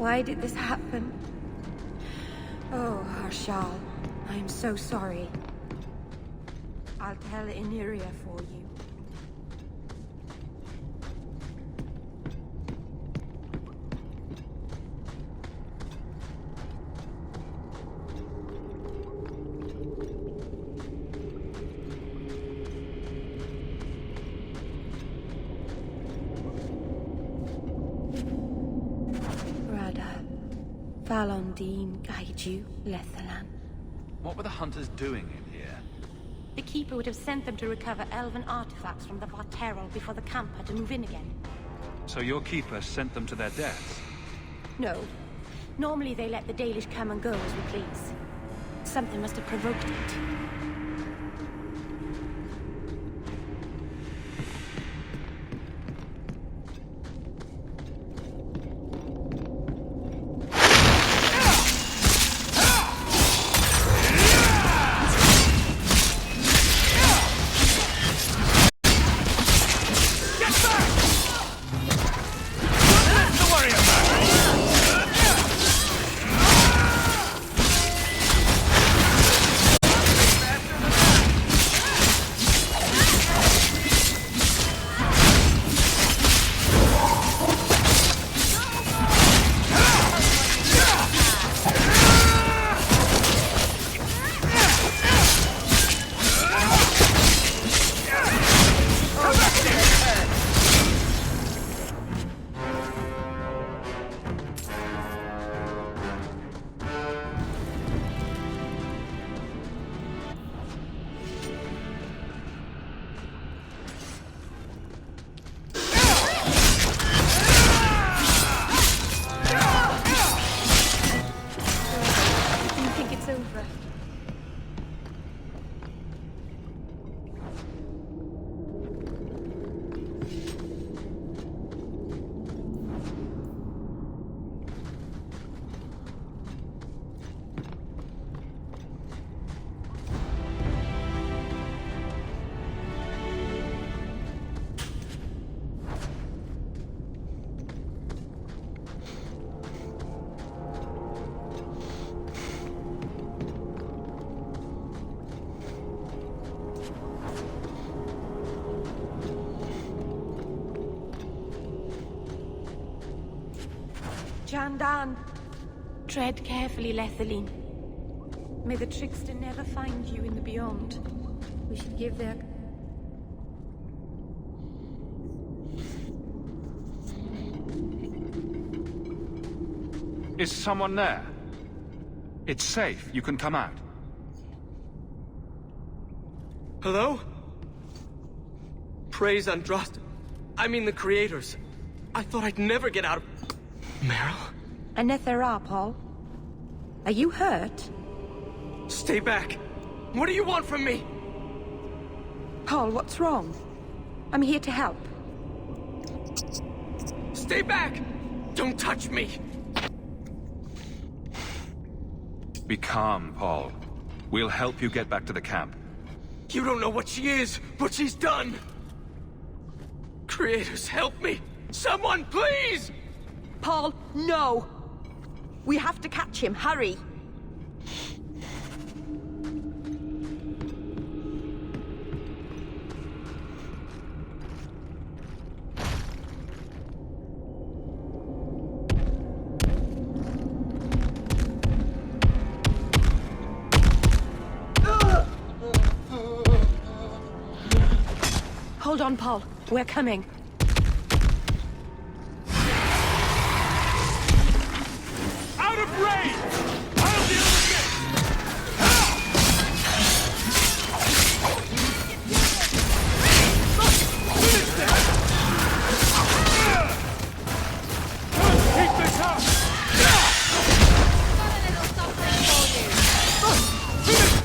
Why did this happen? Oh, Harshal, I'm so sorry. I'll tell Iniria for you. Valondine guide you, Lethalan. What were the hunters doing in here? The Keeper would have sent them to recover elven artifacts from the Varterol before the camp had to move in again. So your Keeper sent them to their deaths? No. Normally they let the Dalish come and go as we please. Something must have provoked it. Jandan! Tread carefully, Lethaline. May the trickster never find you in the beyond. We should give their... Is someone there? It's safe. You can come out. Hello? Praise Andraste. I mean the creators. I thought I'd never get out of... Meryl? Anethera, Paul. Are you hurt? Stay back. What do you want from me? Paul, what's wrong? I'm here to help. Stay back! Don't touch me! Be calm, Paul. We'll help you get back to the camp. You don't know what she is, what she's done! Creators, help me! Someone, please! Paul, no! We have to catch him, hurry! Hold on, Paul. We're coming. Out of range! I'll deal with this! Finish that! Keep this up! Got a little something for you! Finish!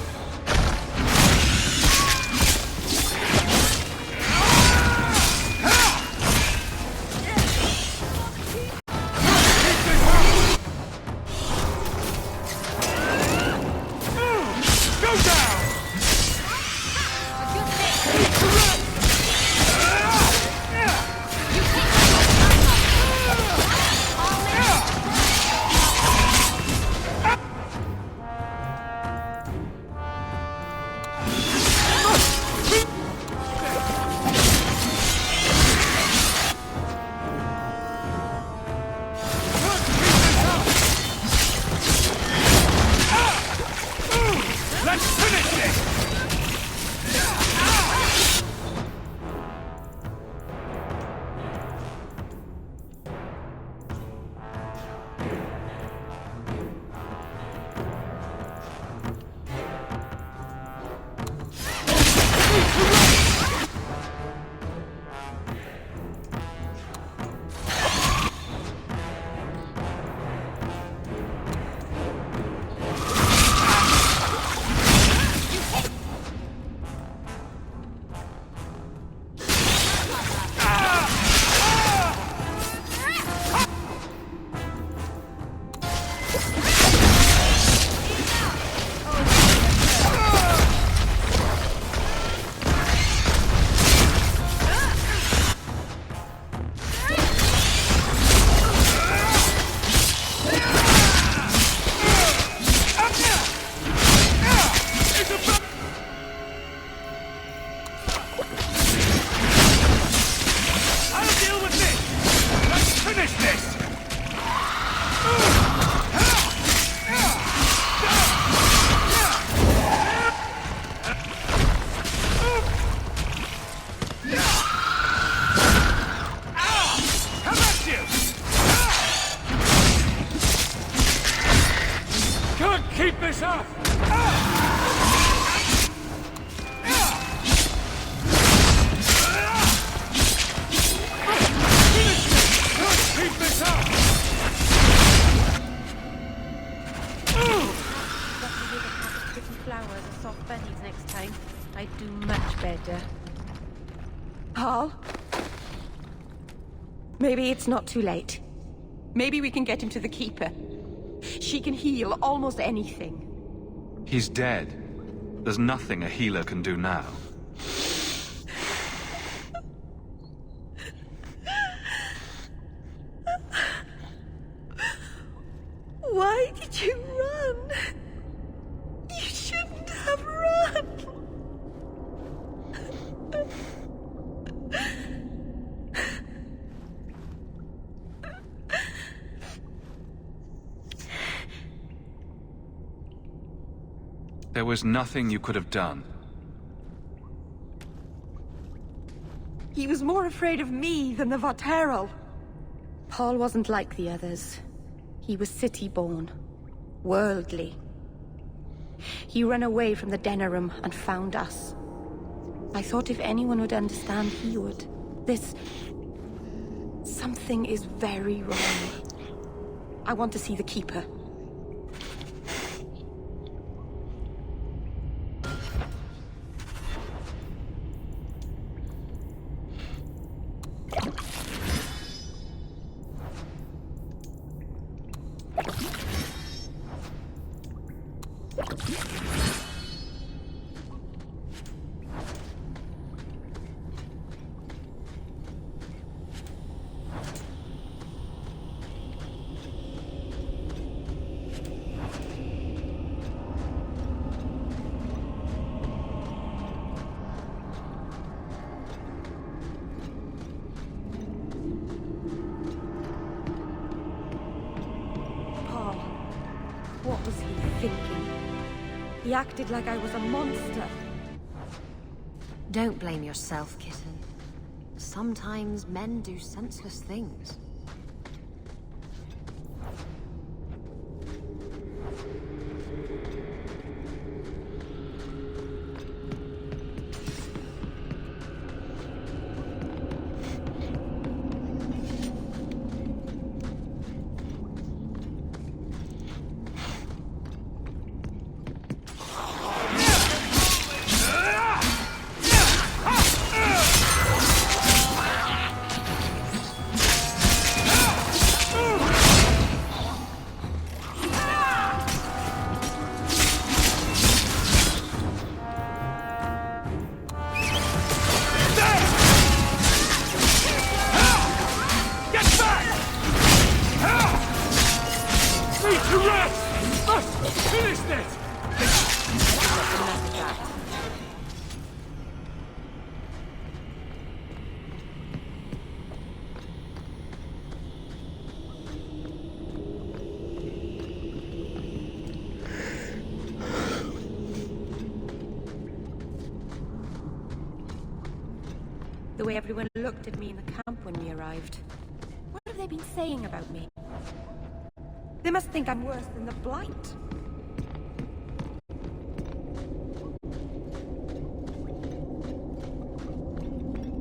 I'll deal with this! Let's finish this! Keep this up! Keep this up! Pretty flowers or soft bunnies next time. I'd do much better. Paul? Maybe it's not too late. Maybe we can get him to the Keeper. She can heal almost anything. He's dead. There's nothing a healer can do now. Why did you run? You shouldn't have run. There was nothing you could have done. He was more afraid of me than the Vateral. Paul wasn't like the others. He was city-born, worldly. He ran away from the Denerim and found us. I thought if anyone would understand, he would. Something is very wrong. I want to see the Keeper. What was he thinking? He acted like I was a monster. Don't blame yourself, kitten. Sometimes men do senseless things. The way everyone looked at me in the camp when we arrived. What have they been saying about me? They must think I'm worse than the Blight.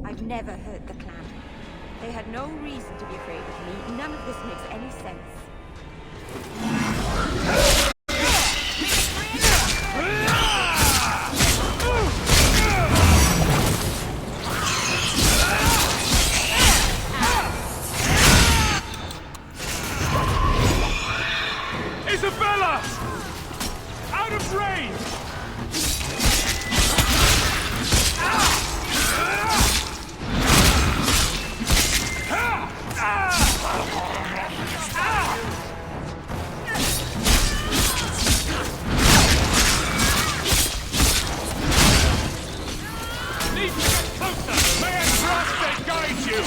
I've never hurt the clan. They had no reason to be afraid of me. None of this makes any sense. Isabella! Out of range! closer! May a trust guide you!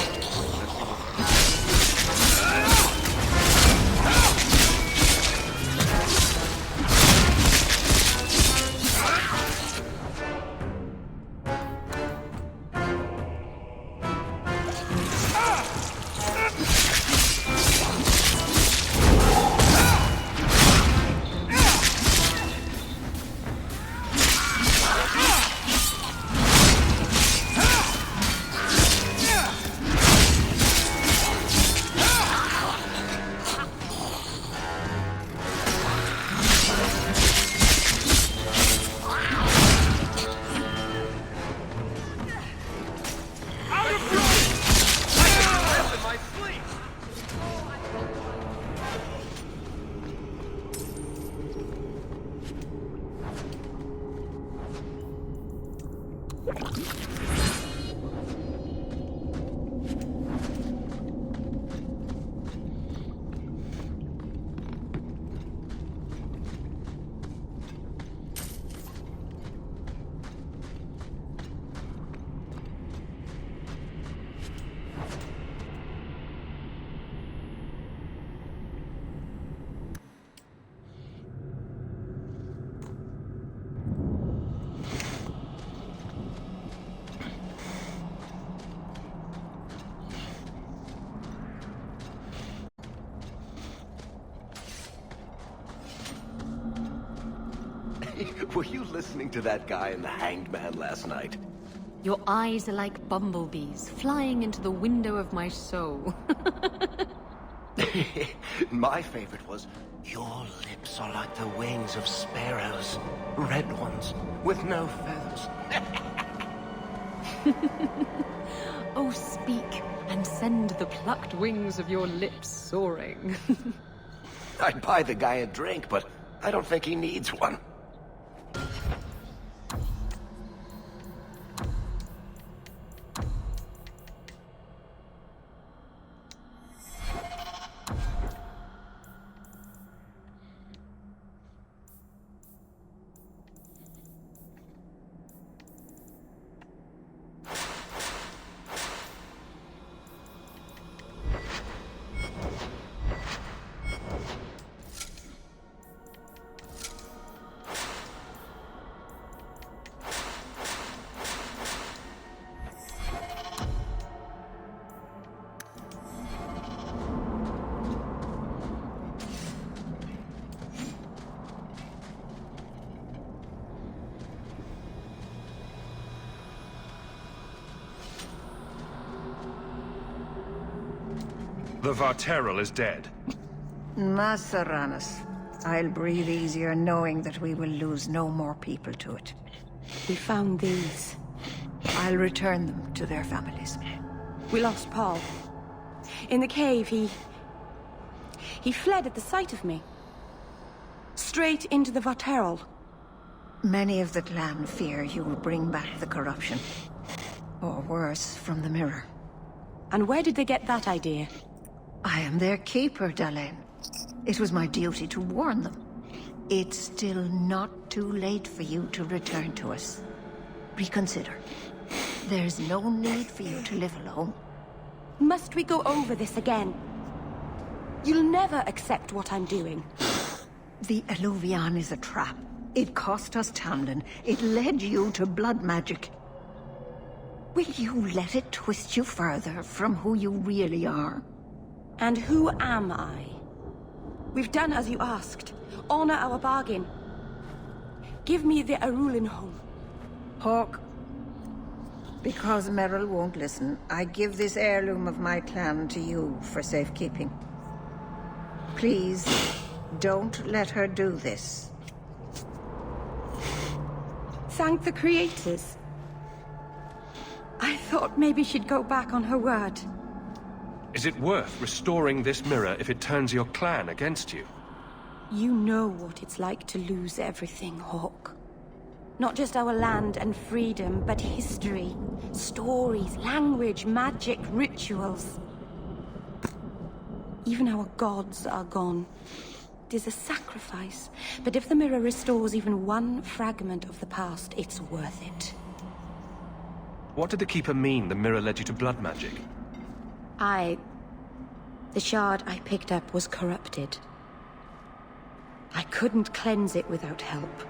Were you listening to that guy in the Hanged Man last night? Your eyes are like bumblebees, flying into the window of my soul. My favorite was, your lips are like the wings of sparrows. Red ones, with no feathers. Oh, speak, and send the plucked wings of your lips soaring. I'd buy the guy a drink, but I don't think he needs one. The Varteral is dead. Masaranus. I'll breathe easier knowing that we will lose no more people to it. We found these. I'll return them to their families. We lost Paul. In the cave, he fled at the sight of me. Straight into the Varteral. Many of the clan fear you will bring back the corruption. Or worse, from the mirror. And where did they get that idea? I am their keeper, Dalain. It was my duty to warn them. It's still not too late for you to return to us. Reconsider. There's no need for you to live alone. Must we go over this again? You'll never accept what I'm doing. The Eluvian is a trap. It cost us Tamlin. It led you to blood magic. Will you let it twist you further from who you really are? And who am I? We've done as you asked. Honor our bargain. Give me the Arulin home. Hawke. Because Merrill won't listen, I give this heirloom of my clan to you for safekeeping. Please, don't let her do this. Thank the creators. I thought maybe she'd go back on her word. Is it worth restoring this mirror if it turns your clan against you? You know what it's like to lose everything, Hawke. Not just our land and freedom, but history, stories, language, magic, rituals. Even our gods are gone. It is a sacrifice, but if the mirror restores even one fragment of the past, it's worth it. What did the Keeper mean the mirror led you to blood magic? The shard I picked up was corrupted. I couldn't cleanse it without help.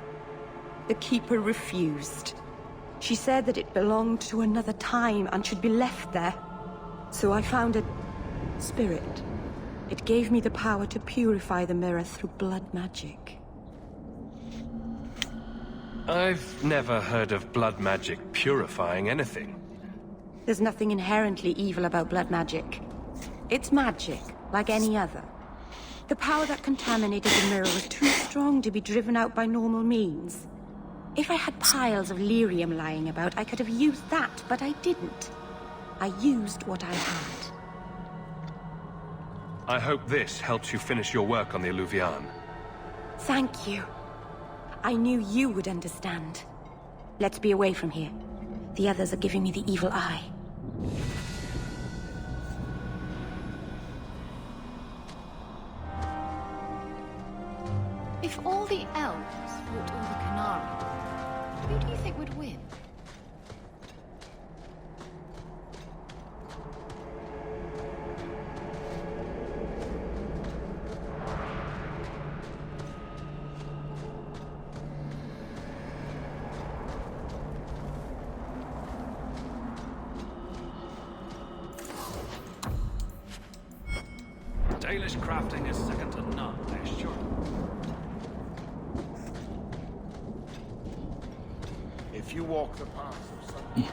The Keeper refused. She said that it belonged to another time and should be left there. So I found a spirit. It gave me the power to purify the mirror through blood magic. I've never heard of blood magic purifying anything. There's nothing inherently evil about blood magic. It's magic, like any other. The power that contaminated the mirror was too strong to be driven out by normal means. If I had piles of lyrium lying about, I could have used that, but I didn't. I used what I had. I hope this helps you finish your work on the Eluvian. Thank you. I knew you would understand. Let's be away from here. The others are giving me the evil eye. If all the elves fought all the Qunari, who do you think would win? Dalish crafting is second to none, they're sure. If you walk the path of Sundamount,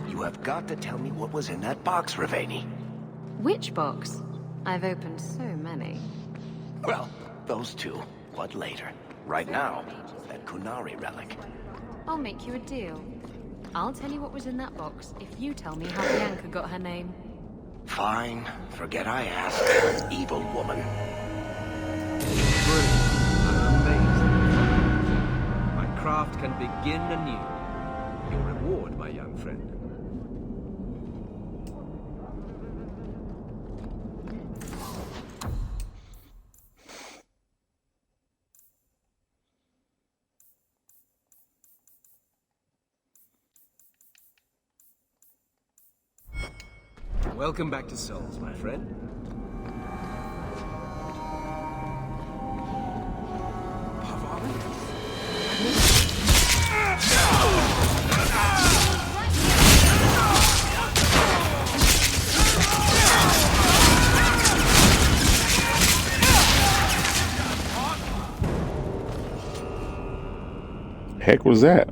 You have got to tell me what was in that box, Raveni. Which box? I've opened so many. Well, those two. What later? Right now, that Qunari relic. I'll make you a deal. I'll tell you what was in that box if you tell me how Bianca got her name. Fine. Forget I asked. Evil woman. My craft can begin anew. Your reward, my young friend. Welcome back to Souls, my friend. Heck was that?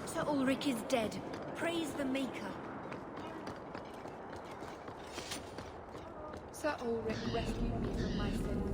Sir Ulrich is dead. Praise the Maker. Sir Ulrich rescued me from my sins.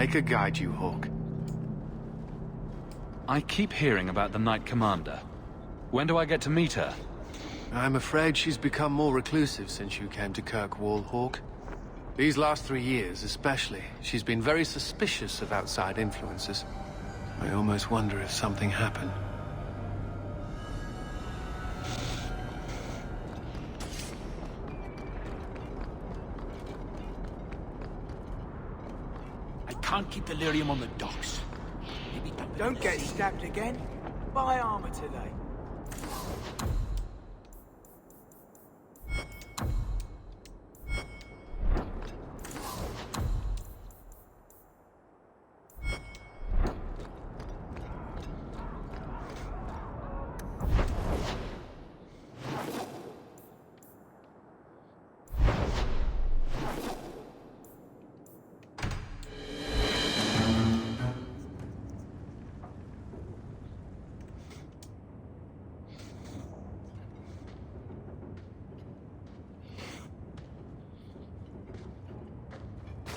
Make her guide you, Hawk. I keep hearing about the Knight Commander. When do I get to meet her? I'm afraid she's become more reclusive since you came to Kirkwall, Hawk. These last 3 years, especially, she's been very suspicious of outside influences. I almost wonder if something happened. I can't keep the lyrium on the docks. Don't get stabbed again. Buy armor today.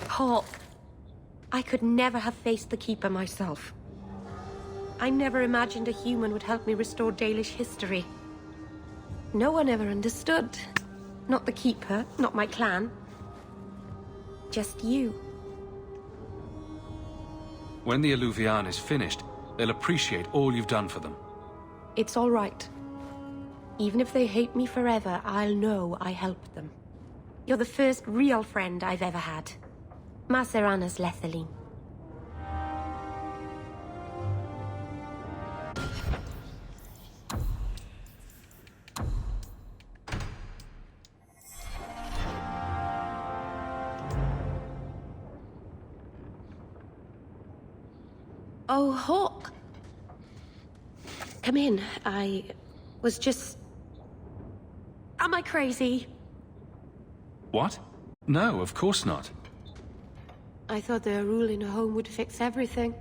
Hawk, I could never have faced the Keeper myself. I never imagined a human would help me restore Dalish history. No one ever understood. Not the Keeper, not my clan. Just you. When the Eluvian is finished, they'll appreciate all you've done for them. It's all right. Even if they hate me forever, I'll know I helped them. You're the first real friend I've ever had. Maseranas Lethaline. Oh, Hawk. Come in. I was just... Am I crazy? What? No, of course not. I thought their rule in a home would fix everything.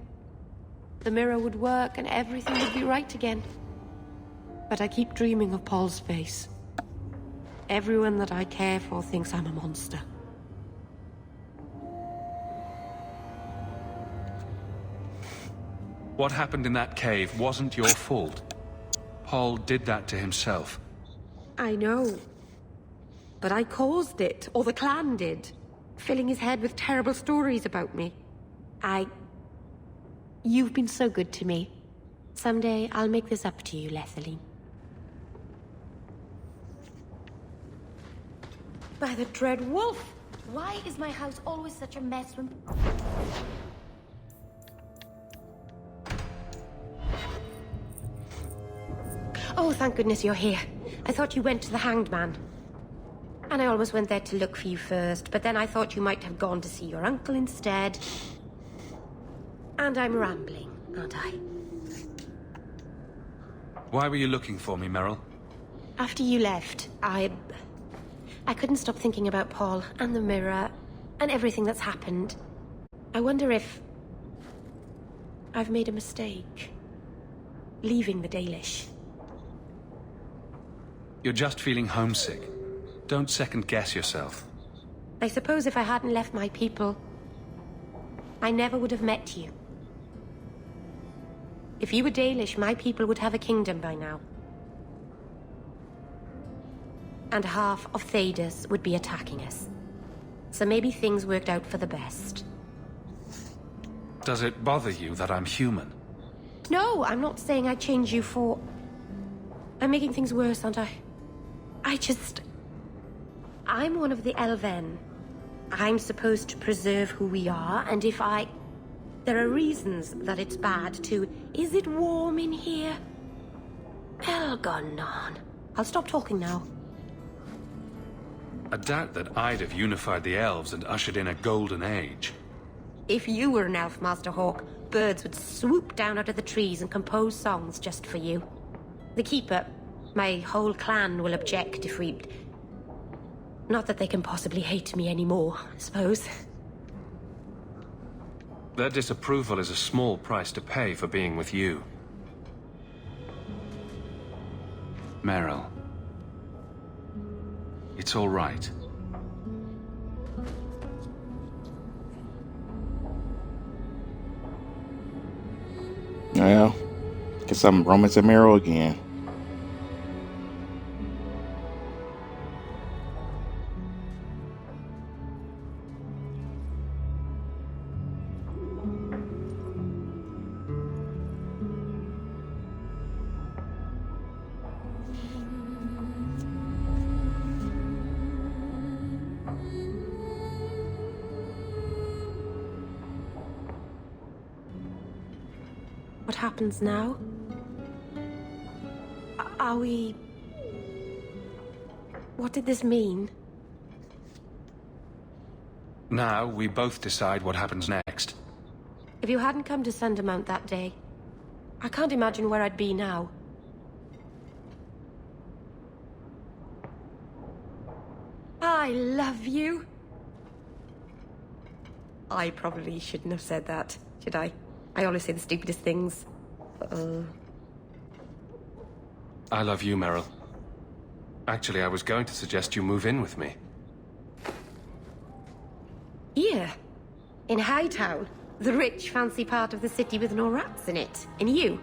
The mirror would work and everything would be right again. But I keep dreaming of Paul's face. Everyone that I care for thinks I'm a monster. What happened in that cave wasn't your fault. Paul did that to himself. I know. But I caused it, or the clan did. Filling his head with terrible stories about me. You've been so good to me. Someday, I'll make this up to you, Lethaline. By the Dread Wolf! Why is my house always such a mess when... Oh, thank goodness you're here. I thought you went to the Hanged Man. And I almost went there to look for you first, but then I thought you might have gone to see your uncle instead. And I'm rambling, aren't I? Why were you looking for me, Merrill? After you left, I couldn't stop thinking about Paul, and the mirror, and everything that's happened. I wonder if... I've made a mistake. Leaving the Dalish. You're just feeling homesick. Don't second-guess yourself. I suppose if I hadn't left my people, I never would have met you. If you were Dalish, my people would have a kingdom by now. And half of Thedas would be attacking us. So maybe things worked out for the best. Does it bother you that I'm human? No, I'm not saying I change you for... I'm making things worse, aren't I? I'm one of the Elven. I'm supposed to preserve who we are, and if I... There are reasons that it's bad to... Is it warm in here? Elgonon. I'll stop talking now. I doubt that I'd have unified the elves and ushered in a golden age. If you were an elf, Master Hawk, birds would swoop down out of the trees and compose songs just for you. The Keeper, my whole clan will object if we... Not that they can possibly hate me anymore, I suppose. Their disapproval is a small price to pay for being with you. Merrill. It's all right. Well, guess I'm romance and Meryl again. What happens now? Are we... What did this mean? Now, we both decide what happens next. If you hadn't come to Sundermount that day, I can't imagine where I'd be now. I love you. I probably shouldn't have said that, should I? I always say the stupidest things. I love you, Meryl. Actually, I was going to suggest you move in with me. Here, in Hightown, the rich, fancy part of the city with no rats in it. And you,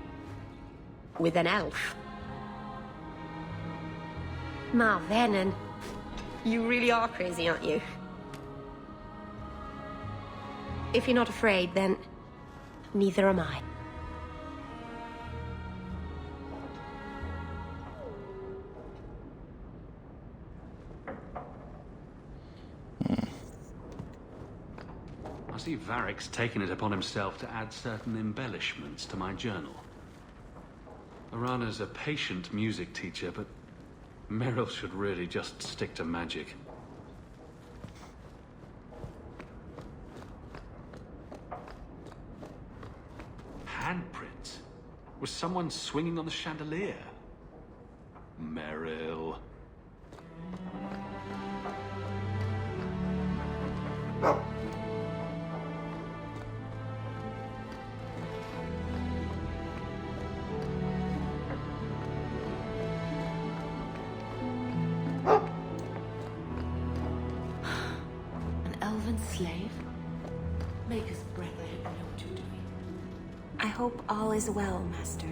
with an elf. Ma Venon, you really are crazy, aren't you? If you're not afraid, then neither am I. I see Varric's taken it upon himself to add certain embellishments to my journal. Arana's a patient music teacher, but Meryl should really just stick to magic. Handprints? Was someone swinging on the chandelier? Meryl. An elven slave? Make us breath, I hope you know what you're doing. I hope all is well, Master.